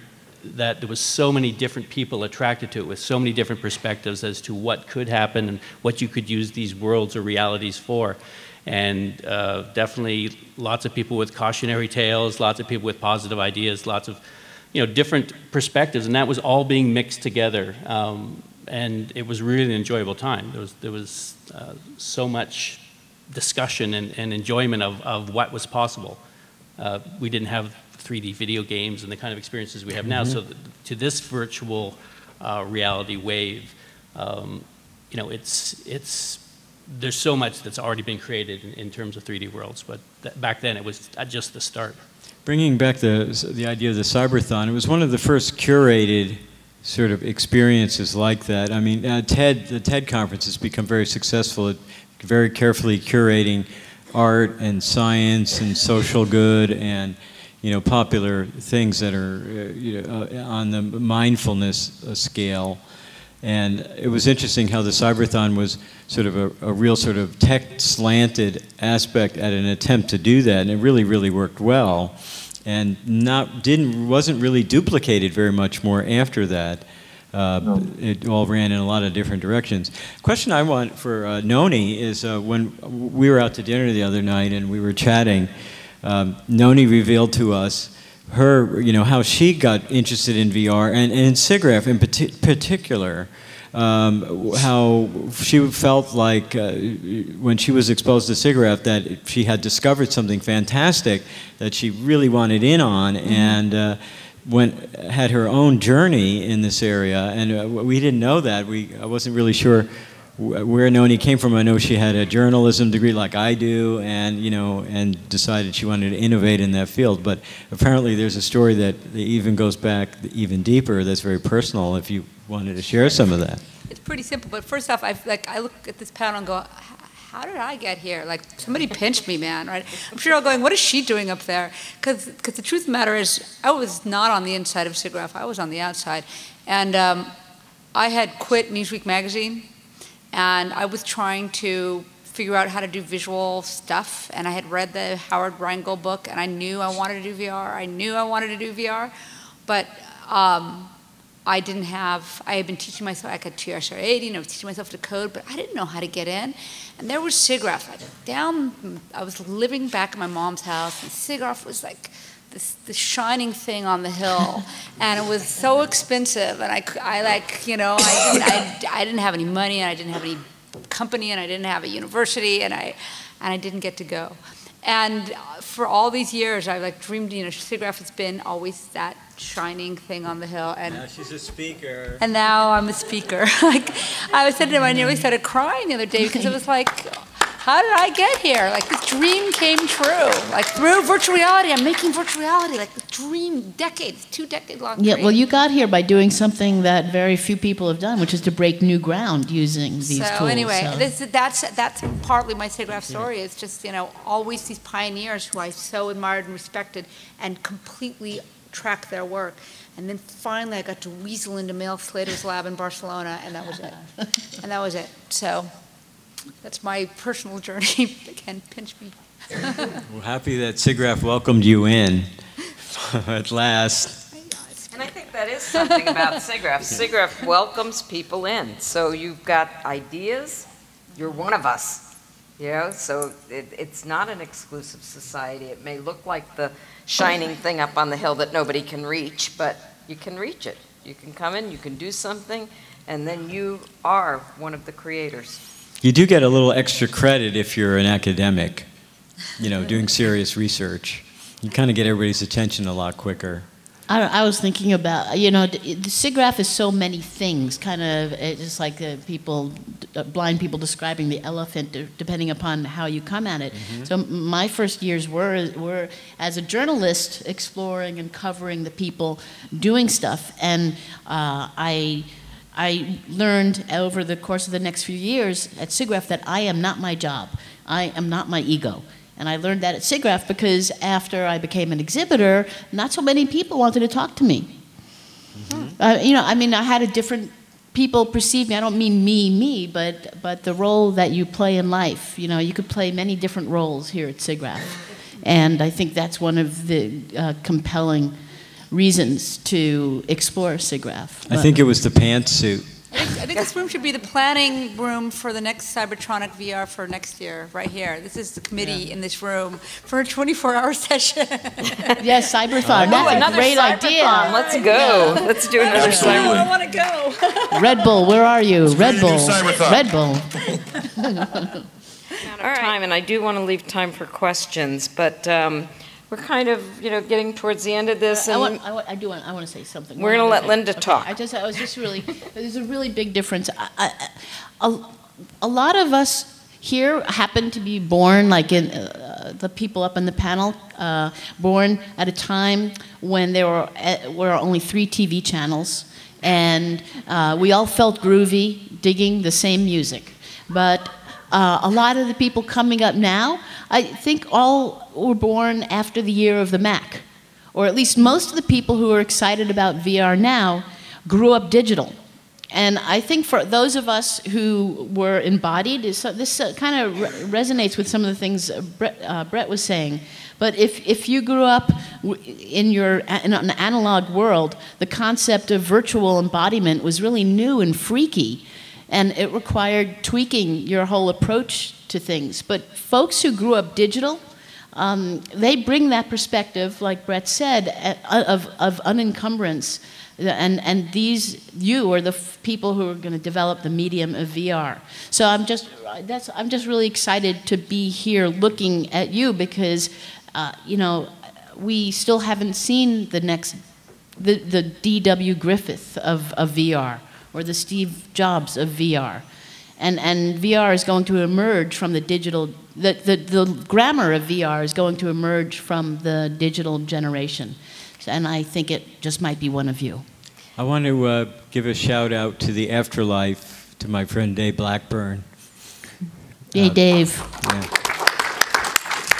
that there was so many different people attracted to it, with so many different perspectives as to what could happen and what you could use these worlds or realities for. And definitely lots of people with cautionary tales, lots of people with positive ideas, lots of different perspectives, and that was all being mixed together. And it was really an enjoyable time. There was so much discussion and enjoyment of what was possible. We didn't have 3D video games and the kind of experiences we have now. So to this virtual reality wave, there's so much that's already been created in terms of 3D worlds, but back then it was just the start. Bringing back the idea of the Cyberthon, it was one of the first curated sort of experiences like that. The TED conference has become very successful at very carefully curating art and science and social good and popular things that are on the mindfulness scale. And it was interesting how the Cyberthon was sort of a real sort of tech-slanted aspect at an attempt to do that, and it really, really worked well. and wasn't really duplicated very much more after that. No. It all ran in a lot of different directions. Question I want for Noni is when we were out to dinner the other night and we were chatting, Noni revealed to us how she got interested in VR and in Siggraph in particular. How she felt like when she was exposed to Siggraph that she had discovered something fantastic that she really wanted in on, and had her own journey in this area. And we didn't know that. I wasn't really sure where Noni came from. I know she had a journalism degree like I do, and decided she wanted to innovate in that field. But apparently there's a story that even goes back even deeper that's very personal, if you wanted to share some of that. It's pretty simple, but first off, I look at this panel and go, how did I get here? Like, somebody pinched me, man, right? I'm sure you're all going, what is she doing up there? Because the truth of the matter is, I was not on the inside of Siggraph, I was on the outside. And I had quit Newsweek magazine, and I was trying to figure out how to do visual stuff, and I had read the Howard Rheingold book, and I knew I wanted to do VR, but I had been teaching myself, I could TRS 80, and I was teaching myself to code, but I didn't know how to get in. And there was Siggraph, I was living back in my mom's house, and Siggraph was like the shining thing on the hill, and it was so expensive, and I didn't have any money, and I didn't have any company, and I didn't have a university, and I didn't get to go. And for all these years, I dreamed, Siggraph has been always that shining thing on the hill. And now she's a speaker. And now I'm a speaker. I was saying to him, I nearly started crying the other day because it was like, how did I get here? Like, this dream came true. Like, through virtual reality, I'm making virtual reality. Like, the dream, 2-decade-long dream. Yeah, well, you got here by doing something that very few people have done, which is to break new ground using these tools. So anyway, that's partly my Siggraph story. It's just, always these pioneers who I so admired and respected and completely tracked their work. And then finally I got to weasel into Mel Slater's lab in Barcelona, and that was it. So that's my personal journey. Again, pinch me. We're happy that Siggraph welcomed you in at last. And I think that is something about Siggraph. Siggraph welcomes people in. So you've got ideas, you're one of us. So it's not an exclusive society. It may look like the shining thing up on the hill that nobody can reach, but you can reach it. You can come in, you can do something, and then you are one of the creators. You do get a little extra credit if you're an academic, doing serious research. You kind of get everybody's attention a lot quicker. I was thinking about, the Siggraph is so many things, kind of just like blind people describing the elephant, depending upon how you come at it. Mm-hmm. So my first years were as a journalist, exploring and covering the people doing stuff, and I learned over the course of the next few years at Siggraph that I am not my job. I am not my ego. And I learned that at Siggraph because after I became an exhibitor, not so many people wanted to talk to me. Mm-hmm. I had a different people perceive me. I don't mean me, but the role that you play in life. You could play many different roles here at Siggraph. And I think that's one of the compelling reasons to explore Siggraph. I think it was the pantsuit. I think this room should be the planning room for the next Cybertronic VR for next year, right here. This is the committee in this room for a 24-hour session. Yes, Cyberthon. That's a great idea. Let's go. Let's do another Cyberthon. I want to go. Red Bull, where are you? Red Bull. Red Bull. Out of time, and I do want to leave time for questions, but we're kind of, getting towards the end of this. And I want to say something. We're going to let Linda talk. There's a really big difference. A lot of us here happen to be born, like in the people up in the panel, born at a time when there were only 3 TV channels, and we all felt groovy, digging the same music. But a lot of the people coming up now, I think all were born after the year of the Mac. Or at least most of the people who are excited about VR now grew up digital. And I think for those of us who were embodied, this kind of resonates with some of the things Brett was saying. But if you grew up in an analog world, the concept of virtual embodiment was really new and freaky, and it required tweaking your whole approach to things. But folks who grew up digital, they bring that perspective, like Brett said, of unencumbrance. And you are the people who are going to develop the medium of VR. So I'm just really excited to be here looking at you because, you know, we still haven't seen the D.W. Griffith of VR or the Steve Jobs of VR. And VR is going to emerge from the digital, the grammar of VR is going to emerge from the digital generation. And I think it just might be one of you. I want to give a shout out to the afterlife, to my friend Dave Blackburn. Hey, Dave.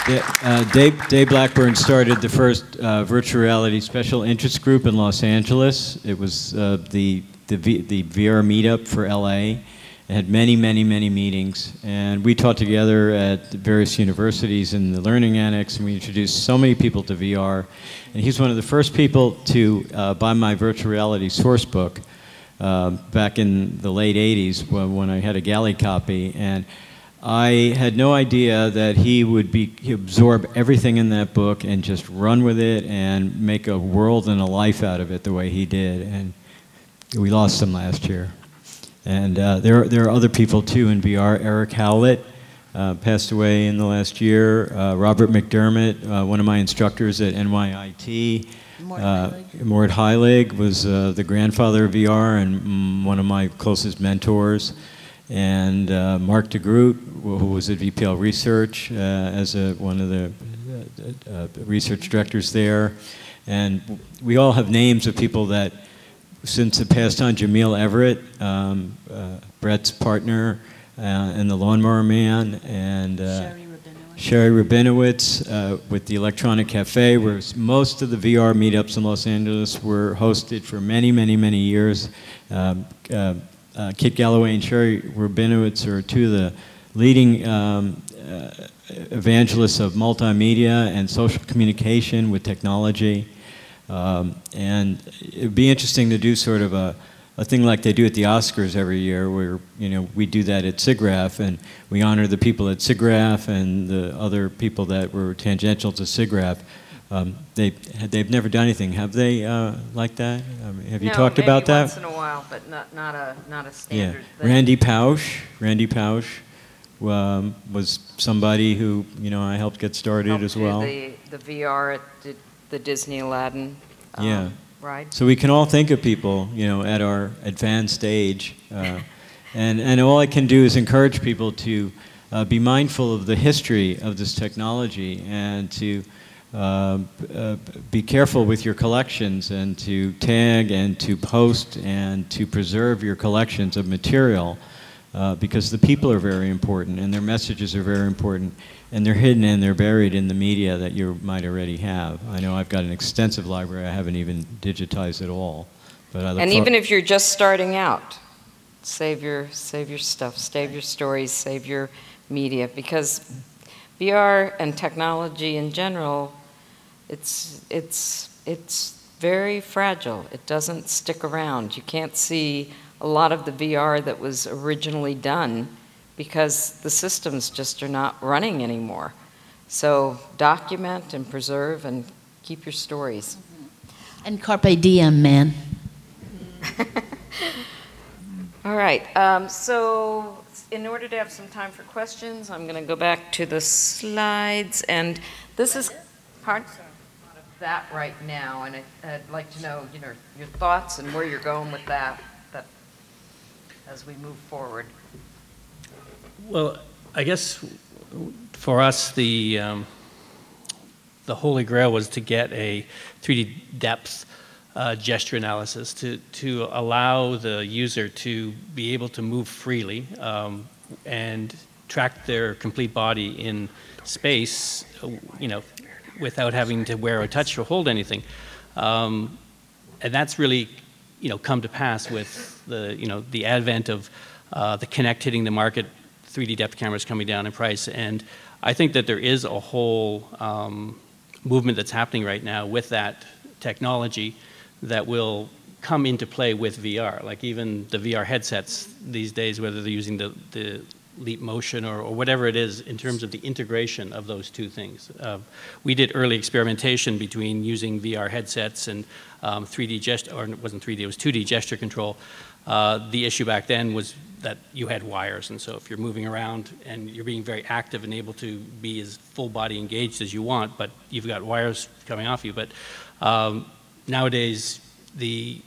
Yeah. Dave Blackburn started the first virtual reality special interest group in Los Angeles. It was the VR meetup for LA. It had many, many, many meetings, and we taught together at various universities in the Learning Annex, and we introduced so many people to VR. And he's one of the first people to buy my virtual reality source book back in the late 80s when I had a galley copy. And I had no idea that he would absorb everything in that book and just run with it and make a world and a life out of it the way he did. And we lost him last year. And there are other people too in VR. Eric Howlett passed away in the last year. Robert McDermott, one of my instructors at NYIT. Mort Heilig was the grandfather of VR and one of my closest mentors. And Mark DeGroot, who was at VPL Research as one of the research directors there. And we all have names of people that since it passed on. Jamil Everett, Brett's partner, and the Lawnmower Man, and Sherry Rabinowitz with the Electronic Cafe, where most of the VR meetups in Los Angeles were hosted for many, many, many years. Kit Galloway and Sherry Rabinowitz are two of the leading evangelists of multimedia and social communication with technology. And it would be interesting to do sort of a thing like they do at the Oscars every year, where we do that at Siggraph, and we honor the people at Siggraph and the other people that were tangential to Siggraph. They've never done anything, have they, like that? Have you talked about that? Once in a while, but not a standard thing. Randy Pausch was somebody who I helped get started as well. The VR at the Disney Aladdin. Right. So we can all think of people, at our advanced age, and all I can do is encourage people to be mindful of the history of this technology and to be careful with your collections and to tag and to post and to preserve your collections of material because the people are very important and their messages are very important. And they're hidden and they're buried in the media that you might already have. I know I've got an extensive library I haven't even digitized at all. But and even if you're just starting out, save your stuff, save your stories, save your media, because VR and technology in general, it's very fragile. It doesn't stick around. You can't see a lot of the VR that was originally done because the systems just are not running anymore. So document and preserve and keep your stories. And carpe diem, man. All right, so in order to have some time for questions, I'm gonna go back to the slides, and this is part of that right now, and I'd like to know, your thoughts and where you're going with that as we move forward. Well, I guess for us, the holy grail was to get a 3D depth gesture analysis to allow the user to be able to move freely and track their complete body in space, without having to wear or touch or hold anything. And that's really, come to pass with the advent of the Kinect hitting the market, 3D depth cameras coming down in price, and I think that there is a whole movement that's happening right now with that technology that will come into play with VR. Like even the VR headsets these days, whether they're using the Leap Motion or whatever it is in terms of the integration of those two things. We did early experimentation between using VR headsets and 3D gesture, or it wasn't 3D, it was 2D gesture control. The issue back then was that you had wires, and so if you're moving around and you're being very active and able to be as full body engaged as you want, but you've got wires coming off you. But nowadays, the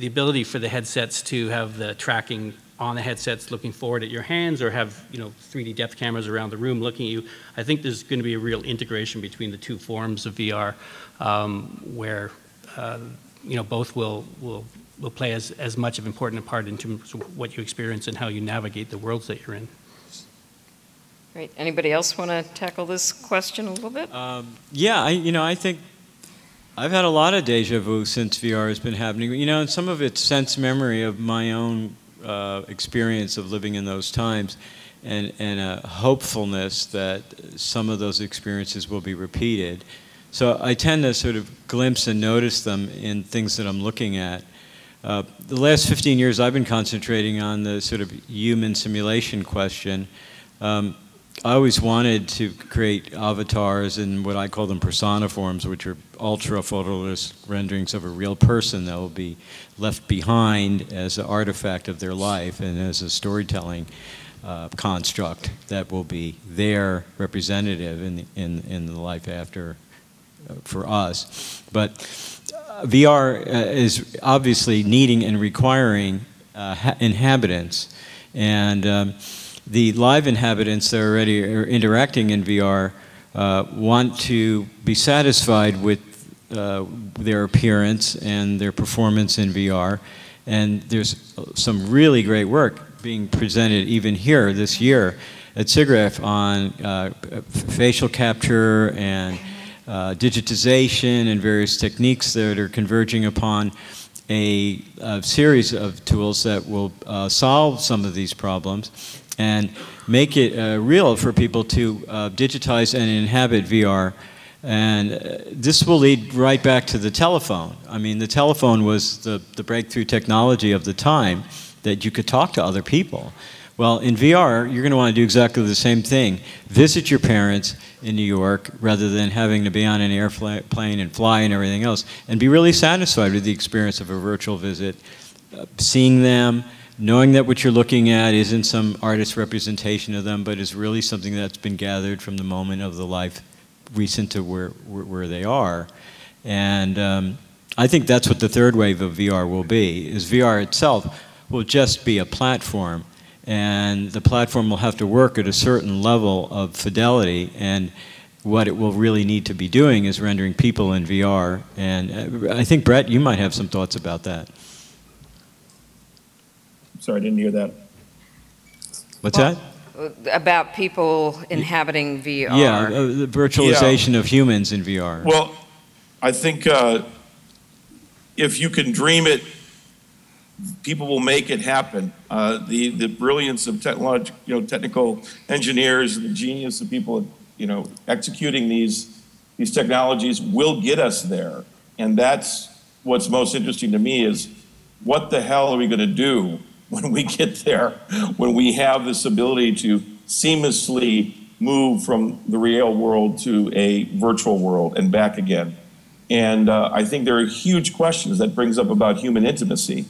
ability for the headsets to have the tracking on the headsets looking forward at your hands, or have 3D depth cameras around the room looking at you. I think there's going to be a real integration between the two forms of VR, where both will play as much of an important part in terms of what you experience and how you navigate the worlds that you're in. Great. Anybody else want to tackle this question a little bit? Yeah, I think I've had a lot of deja vu since VR has been happening. And some of it's sense memory of my own experience of living in those times, and a hopefulness that some of those experiences will be repeated. So I tend to sort of glimpse and notice them in things that I'm looking at. The last 15 years I've been concentrating on the sort of human simulation question. I always wanted to create avatars in what I call them persona forms, which are ultra photorealistic renderings of a real person that will be left behind as an artifact of their life and as a storytelling construct that will be their representative in the life after for us. But VR is obviously needing and requiring inhabitants, and the live inhabitants that already are interacting in VR want to be satisfied with their appearance and their performance in VR. And there's some really great work being presented even here this year at Siggraph on facial capture and digitization and various techniques that are converging upon a series of tools that will solve some of these problems and make it real for people to digitize and inhabit VR. And this will lead right back to the telephone. I mean, the telephone was the breakthrough technology of the time, that you could talk to other people. Well, in VR, you're going to want to do exactly the same thing. Visit your parents in New York rather than having to be on an airplane and fly and everything else, and be really satisfied with the experience of a virtual visit, seeing them, knowing that what you're looking at isn't some artist's representation of them, but is really something that's been gathered from the moment of the life recent to where they are. And I think that's what the third wave of VR will be, is VR itself will just be a platform, and the platform will have to work at a certain level of fidelity, and what it will really need to be doing is rendering people in VR. And I think, Brett, you might have some thoughts about that. Sorry, I didn't hear that. What's that? About people inhabiting VR. Yeah, the virtualization of humans in VR. Well, I think if you can dream it, people will make it happen. The brilliance of technical engineers, the genius of people, executing these technologies will get us there. And that's what's most interesting to me, is what the hell are we going to do when we get there, when we have this ability to seamlessly move from the real world to a virtual world and back again. And I think there are huge questions that brings up about human intimacy.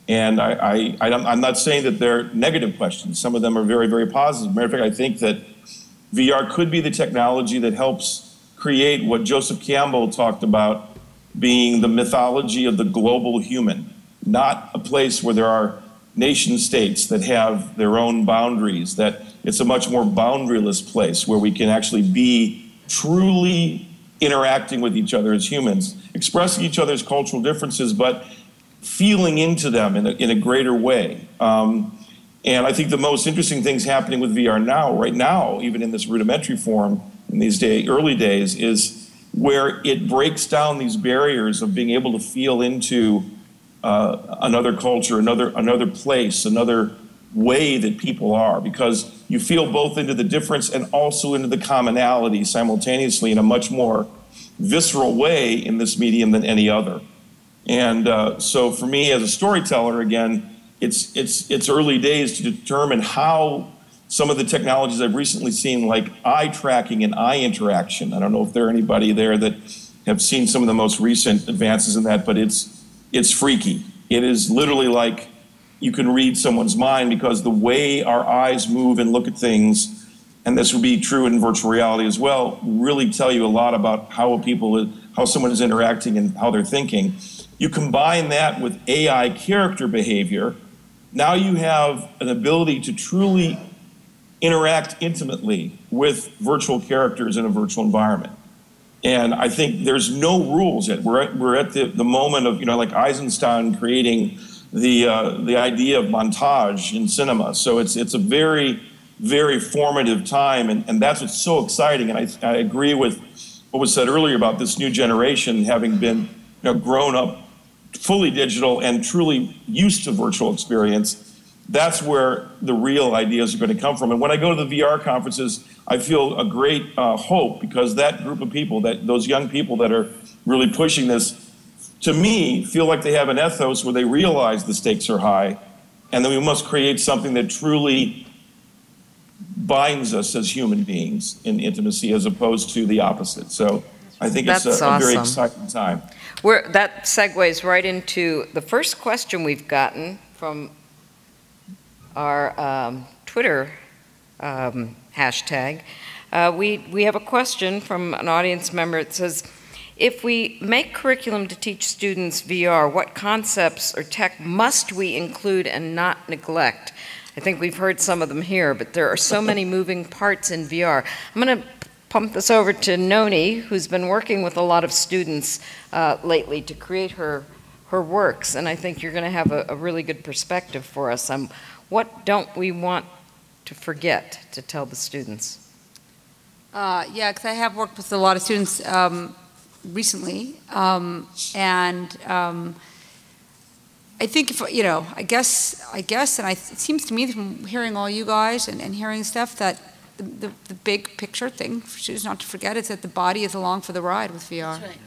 And I'm not saying that they're negative questions. Some of them are very, very positive. Matter of fact, I think that VR could be the technology that helps create what Joseph Campbell talked about being the mythology of the global human, not a place where there are nation states that have their own boundaries, that it's a much more boundaryless place where we can actually be truly interacting with each other as humans, expressing each other's cultural differences, but feeling into them in a greater way. And I think the most interesting things happening with VR now, right now, even in this rudimentary form, in these early days, is where it breaks down these barriers of being able to feel into another culture, another place, another way that people are, because you feel both into the difference and also into the commonality simultaneously in a much more visceral way in this medium than any other. And so for me as a storyteller, again, it's early days to determine how some of the technologies I've recently seen, like eye tracking and eye interaction. I don't know if there are anybody there that have seen some of the most recent advances in that, but it's freaky. It is literally like you can read someone's mind, because the way our eyes move and look at things, and this would be true in virtual reality as well, really tell you a lot about how someone is interacting and how they're thinking. You combine that with AI character behavior, now you have an ability to truly interact intimately with virtual characters in a virtual environment. And I think there's no rules yet. We're at the moment of, like Eisenstein creating the idea of montage in cinema. So it's a very, very formative time, and that's what's so exciting. And I agree with what was said earlier about this new generation having been grown up fully digital and truly used to virtual experience. That's where the real ideas are going to come from. And when I go to the VR conferences, I feel a great hope, because that group of people, those young people that are really pushing this, to me, feel like they have an ethos where they realize the stakes are high, and that we must create something that truly binds us as human beings in intimacy, as opposed to the opposite. So I think it's a very exciting time. That segues right into the first question we've gotten from our Twitter hashtag. We have a question from an audience member. It says, if we make curriculum to teach students VR, what concepts or tech must we include and not neglect? I think we've heard some of them here, but there are so many moving parts in VR. I'm going to pump this over to Noni, who's been working with a lot of students lately to create her works, and I think you're going to have a really good perspective for us. What don't we want to forget to tell the students? Yeah, because I have worked with a lot of students recently, and I think if I guess, and it seems to me from hearing all you guys and hearing stuff that the big picture thing for students not to forget is that the body is along for the ride with VR. That's right.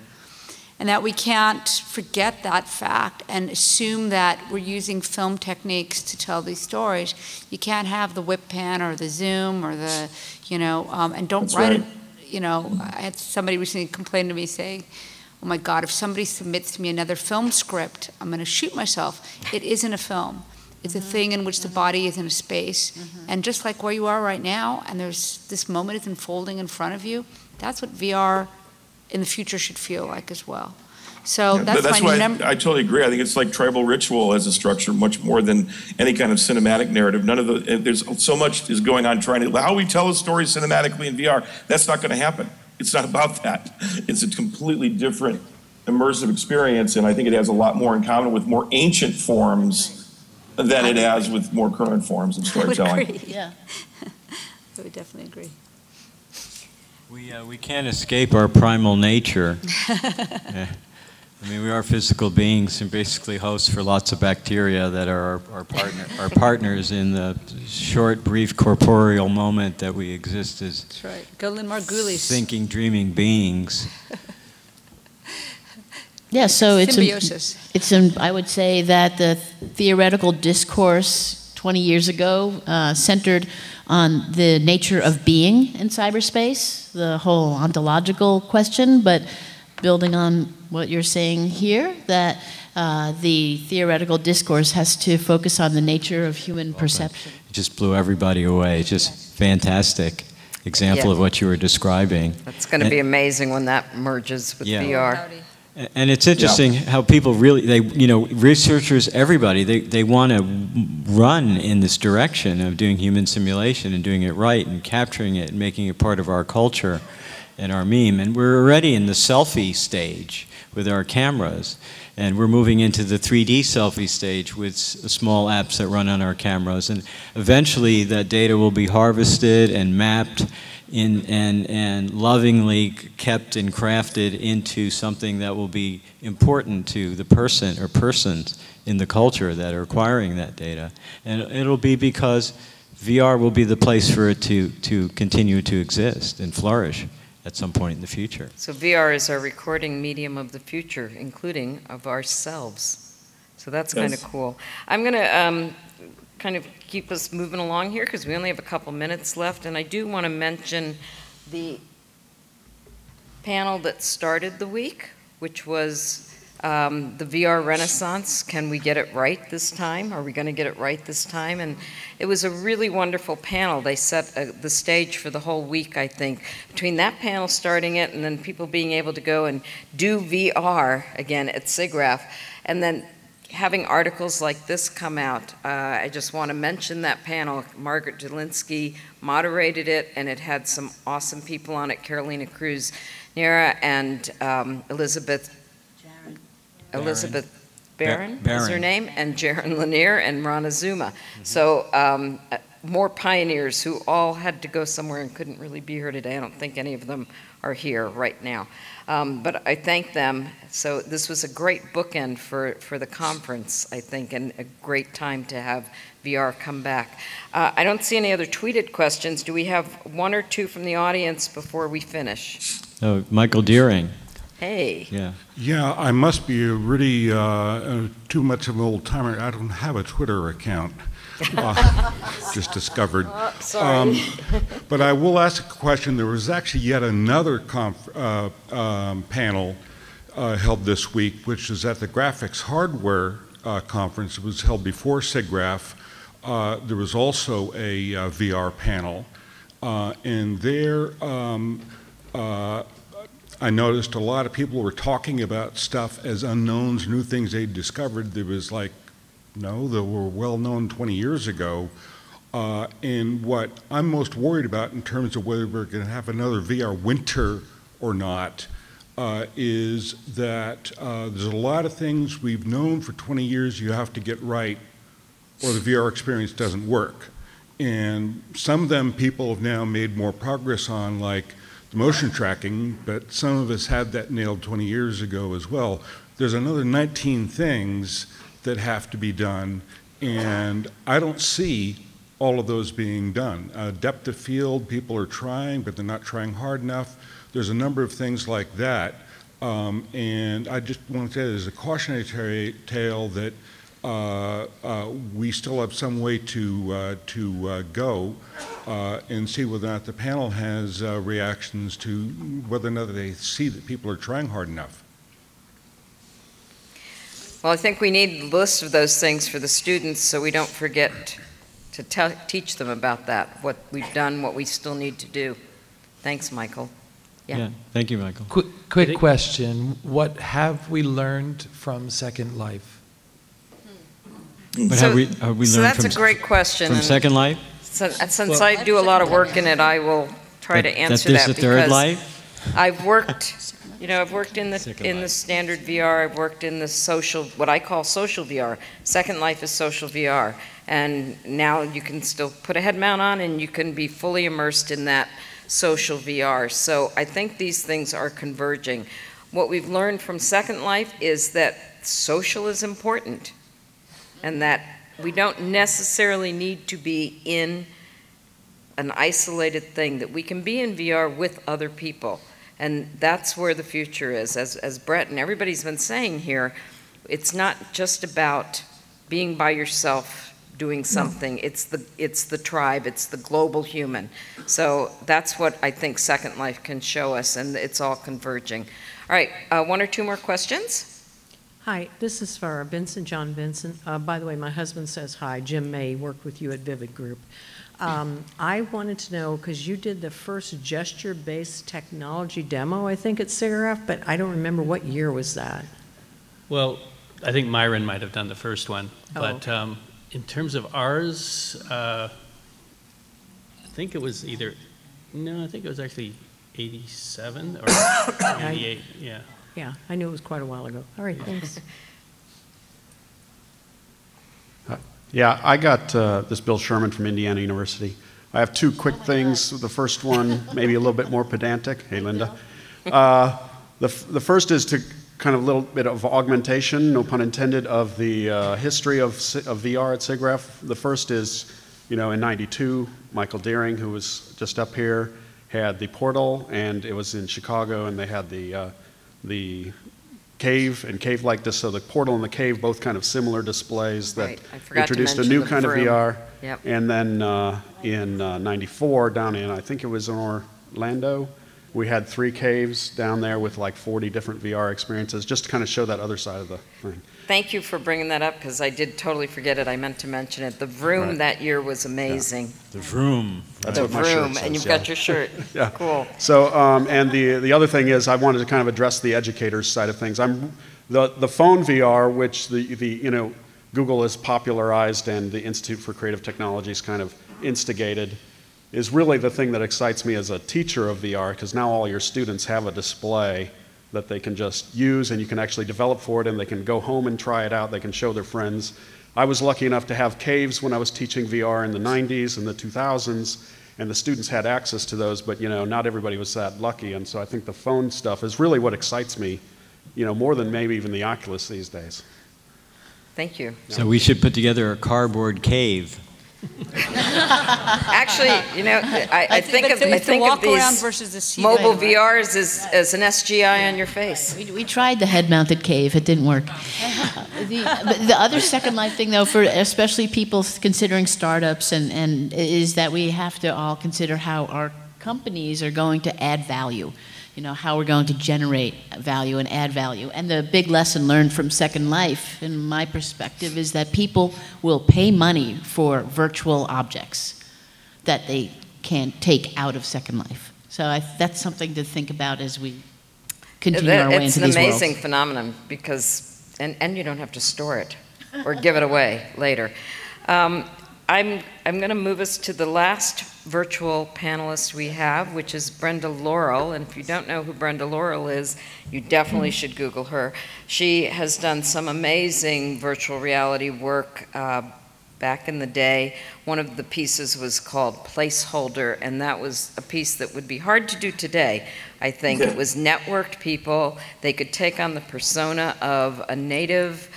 And that we can't forget that fact and assume that we're using film techniques to tell these stories. You can't have the whip pan or the zoom or the, and don't That's write right. it. I had somebody recently complain to me saying, oh my God, if somebody submits to me another film script, I'm going to shoot myself. It isn't a film. It's a thing in which the body is in a space. And just like where you are right now, and there's this moment is unfolding in front of you, that's what VR in the future should feel like as well. So yeah, that's why I totally agree. I think it's like tribal ritual as a structure, much more than any kind of cinematic narrative. There's so much is going on trying to, how we tell a story cinematically in VR, that's not going to happen. It's not about that. It's a completely different immersive experience, and I think it has a lot more in common with more ancient forms than it has with more current forms of storytelling. I would agree. Yeah, I would definitely agree. We can't escape our primal nature. Yeah. I mean, we are physical beings and basically hosts for lots of bacteria that are our partners in the short, brief corporeal moment that we exist as That's right. Golden Margulies. Thinking, dreaming beings. Yeah, so symbiosis. I would say that the theoretical discourse 20 years ago centered on the nature of being in cyberspace, the whole ontological question, but building on what you're saying here, that the theoretical discourse has to focus on the nature of human perception. It just blew everybody away. Just fantastic example of what you were describing. That's going to be amazing when that merges with VR. And it's interesting how people really, researchers, everybody, they want to run in this direction of doing human simulation and doing it right and capturing it and making it part of our culture and our meme. And we're already in the selfie stage with our cameras. And we're moving into the 3D selfie stage with small apps that run on our cameras. And eventually that data will be harvested and mapped and lovingly kept and crafted into something that will be important to the person or persons in the culture that are acquiring that data. And it'll be because VR will be the place for it to continue to exist and flourish. at some point in the future. So VR is our recording medium of the future, including of ourselves. So that's kind of cool. I'm going to kind of keep us moving along here because we only have a couple minutes left, and I do want to mention the panel that started the week, which was the VR Renaissance. Can we get it right this time? Are we going to get it right this time? And it was a really wonderful panel. They set the stage for the whole week, I think. Between that panel starting it and then people being able to go and do VR again at Siggraph, and then having articles like this come out. I just want to mention that panel. Margaret Jelinski moderated it, and it had some awesome people on it. Carolina Cruz Nera and Elizabeth Barron is her name, and Jaron Lanier and Rana Zuma. So more pioneers who all had to go somewhere and couldn't really be here today. I don't think any of them are here right now. But I thank them. So this was a great bookend for the conference, I think, and a great time to have VR come back. I don't see any other tweeted questions. Do we have one or two from the audience before we finish? Oh, Michael Deering. Hey. Yeah. Yeah, I must be really too much of an old timer. I don't have a Twitter account. Just discovered. Sorry. But I will ask a question. There was actually yet another panel held this week, which is at the Graphics Hardware Conference. It was held before Siggraph. There was also a VR panel. And there, I noticed a lot of people were talking about stuff as unknowns, new things they'd discovered. There was like, no, that were well known 20 years ago. And what I'm most worried about in terms of whether we're going to have another VR winter or not is that there's a lot of things we've known for 20 years you have to get right or the VR experience doesn't work. And some of them people have now made more progress on, like the motion tracking, but some of us had that nailed 20 years ago as well. There's another 19 things that have to be done, and I don't see all of those being done. Depth of field, people are trying, but they're not trying hard enough. There's a number of things like that, and I just want to say there's a cautionary tale that we still have some way to go and see whether or not the panel has reactions to whether or not they see that people are trying hard enough. Well, I think we need lists of those things for the students so we don't forget to teach them about that, what we've done, what we still need to do. Thanks, Michael. Yeah, thank you, Michael. Quick question. What have we learned from Second Life? But have we learned so that's a great question. From Second Life? Since I do a lot of work in it, I will try to answer that. That this the third life? I've worked, I've worked in the standard VR. I've worked in the social, what I call social VR. Second Life is social VR, and now you can still put a head mount on, and you can be fully immersed in that social VR. So I think these things are converging. What we've learned from Second Life is that social is important, and that we don't necessarily need to be in an isolated thing, that we can be in VR with other people. And that's where the future is. As Brett and everybody's been saying here, it's not just about being by yourself doing something. It's the tribe, it's the global human. So that's what I think Second Life can show us, and it's all converging. All right, one or two more questions? Hi, this is for Vincent, John Vincent. By the way, my husband says hi. Jim May worked with you at Vivid Group. I wanted to know, because you did the first gesture-based technology demo, I think, at Siggraph, but I don't remember what year was that. Well, I think Myron might have done the first one. Oh. But in terms of ours, I think it was I think it was actually 87 or 88, yeah. Yeah, I knew it was quite a while ago. All right, thanks. Yeah, I got this Bill Sherman from Indiana University. I have two quick things. The first one, maybe a little bit more pedantic. Hey, Linda. The first is to kind of a little bit of augmentation, no pun intended, of the history of VR at Siggraph. The first is, in '92, Michael Deering, who was just up here, had the portal, and it was in Chicago, and they had the cave and cave-like this. So the portal and the cave, both kind of similar displays that introduced a new kind of VR. Yep. And then in '94, down in, I think it was in Orlando, we had 3 caves down there with like 40 different VR experiences, just to kind of show that other side of the thing. Thank you for bringing that up, because I did totally forget it. I meant to mention it. The Vroom that year was amazing. Yeah. The Vroom. That's the what my shirt Vroom, says, and you've got your shirt. Yeah. Cool. So, and the other thing is, I wanted to kind of address the educators side of things. The phone VR, which Google has popularized and the Institute for Creative Technologies kind of instigated, is really the thing that excites me as a teacher of VR, because now all your students have a display that they can just use, and you can actually develop for it, and they can go home and try it out. They can show their friends. I was lucky enough to have caves when I was teaching VR in the 90s and the 2000s, and the students had access to those, but not everybody was that lucky, and so I think the phone stuff is really what excites me, more than maybe even the Oculus these days. Thank you. So we should put together a cardboard cave. Actually, I think of these mobile VRs as an SGI on your face. We tried the head-mounted cave. It didn't work. The other Second Life thing, though, for especially people considering startups, and is that we have to all consider how our companies are going to add value. How we're going to generate value and add value. And the big lesson learned from Second Life, in my perspective, is that people will pay money for virtual objects that they can't take out of Second Life. So that's something to think about as we continue our way into these worlds. It's an amazing phenomenon, because, and you don't have to store it or give it away later. I'm going to move us to the last virtual panelist we have, which is Brenda Laurel. And if you don't know who Brenda Laurel is, you definitely should Google her. She has done some amazing virtual reality work back in the day. One of the pieces was called Placeholder, and that was a piece that would be hard to do today, I think. It was networked people. They could take on the persona of a native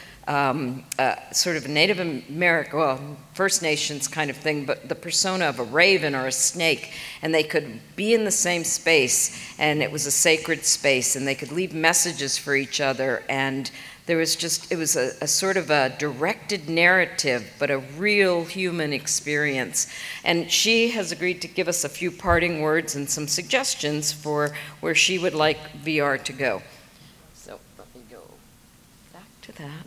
sort of a Native American, well, First Nations kind of thing, but the persona of a raven or a snake, and they could be in the same space, and it was a sacred space, and they could leave messages for each other, and there was just, it was a sort of a directed narrative, but a real human experience. And she has agreed to give us a few parting words and some suggestions for where she would like VR to go. So let me go back to that.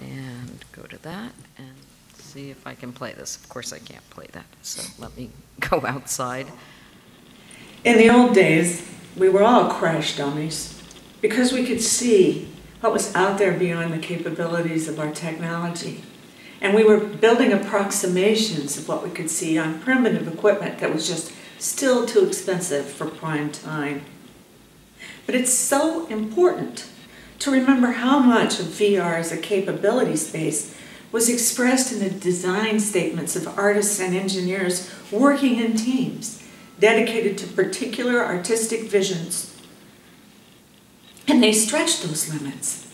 And go to that and see if I can play this. Of course I can't play that, so let me go outside. In the old days, we were all crash dummies because we could see what was out there beyond the capabilities of our technology. And we were building approximations of what we could see on primitive equipment that was just still too expensive for prime time. But it's so important to remember how much of VR as a capability space was expressed in the design statements of artists and engineers working in teams dedicated to particular artistic visions. And they stretched those limits.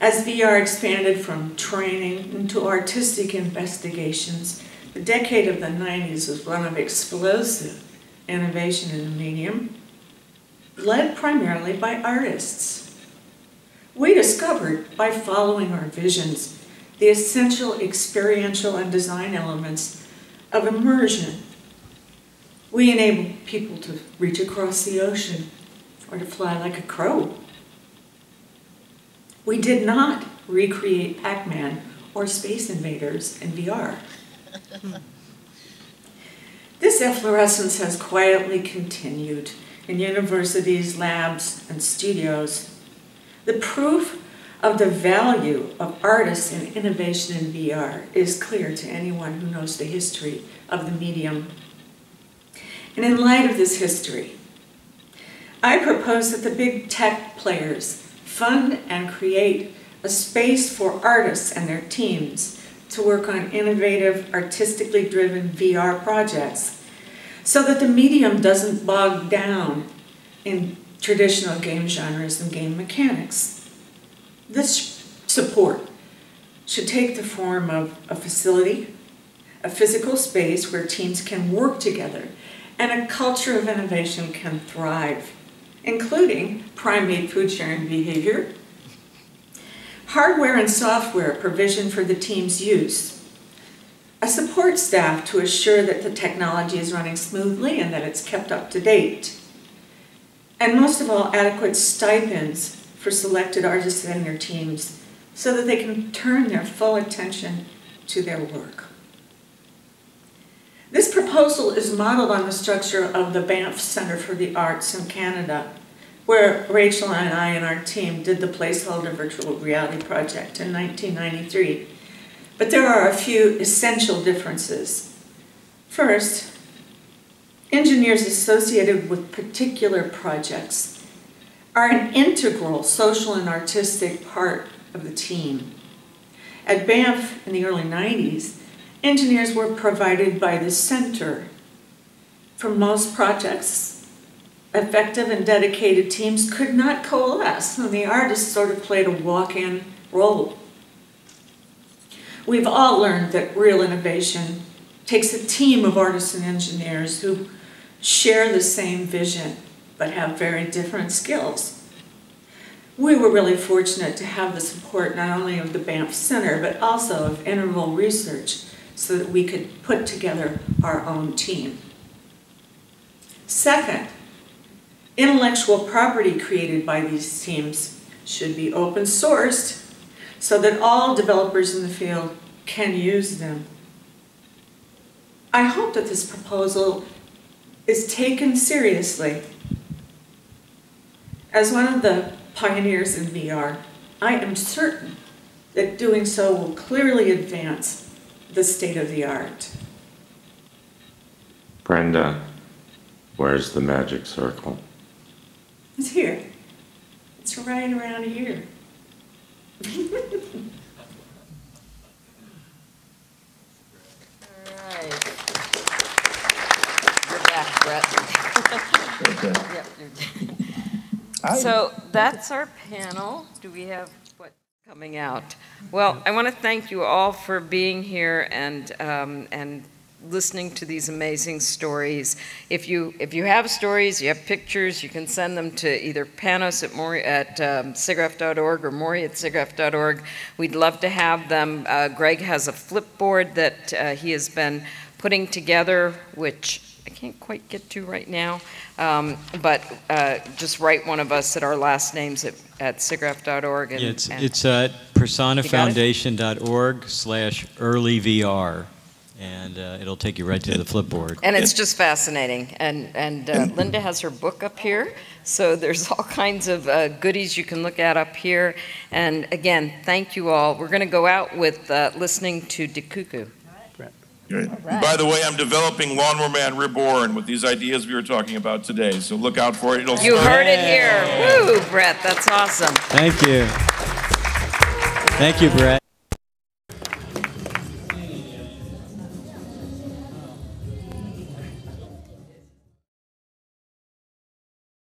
As VR expanded from training into artistic investigations, the decade of the 90s was one of explosive innovation in the medium, led primarily by artists. We discovered, by following our visions, the essential experiential and design elements of immersion. We enabled people to reach across the ocean or to fly like a crow. We did not recreate Pac-Man or Space Invaders in VR. This efflorescence has quietly continued in universities, labs, and studios. The proof of the value of artists and innovation in VR is clear to anyone who knows the history of the medium. And in light of this history, I propose that the big tech players fund and create a space for artists and their teams to work on innovative, artistically driven VR projects so that the medium doesn't bog down in traditional game genres and game mechanics. This support should take the form of a facility, a physical space where teams can work together and a culture of innovation can thrive, including primate food sharing behavior, hardware and software provision for the team's use, a support staff to assure that the technology is running smoothly and that it's kept up to date, and most of all, adequate stipends for selected artists and their teams so that they can turn their full attention to their work. This proposal is modeled on the structure of the Banff Centre for the Arts in Canada, where Rachel and I and our team did the placeholder virtual reality project in 1993. But there are a few essential differences. First, engineers associated with particular projects are an integral social and artistic part of the team. At Banff in the early 90s, engineers were provided by the center. For most projects, effective and dedicated teams could not coalesce, and the artists sort of played a walk-in role. We've all learned that real innovation takes a team of artists and engineers who share the same vision, but have very different skills. We were really fortunate to have the support not only of the Banff Center, but also of Interval Research, so that we could put together our own team. Second, intellectual property created by these teams should be open sourced so that all developers in the field can use them. I hope that this proposal is taken seriously. As one of the pioneers in VR, I am certain that doing so will clearly advance the state of the art. Brenda, where's the magic circle? It's here. It's right around here. All right. You're back, Brett. Yep, so that's our panel. Do we have what coming out? Well, I want to thank you all for being here and listening to these amazing stories. If you have stories, you have pictures, you can send them to either Panos at Morie at Siggraph.org or Morie at Siggraph.org. We'd love to have them. Greg has a flipboard that he has been putting together, which I can't quite get to right now, but just write one of us at our last names at Siggraph.org. Yeah, it's at personifoundation.org/earlyvr, and it'll take you right to the flipboard. And it's just fascinating. And Linda has her book up here, so there's all kinds of goodies you can look at up here. And again, thank you all. We're going to go out with listening to De Cuckoo. Right. By the way, I'm developing Lawnmower Man Reborn with these ideas we were talking about today, so look out for it. You heard it here. Woo, Brett, that's awesome. Thank you. Thank you, Brett.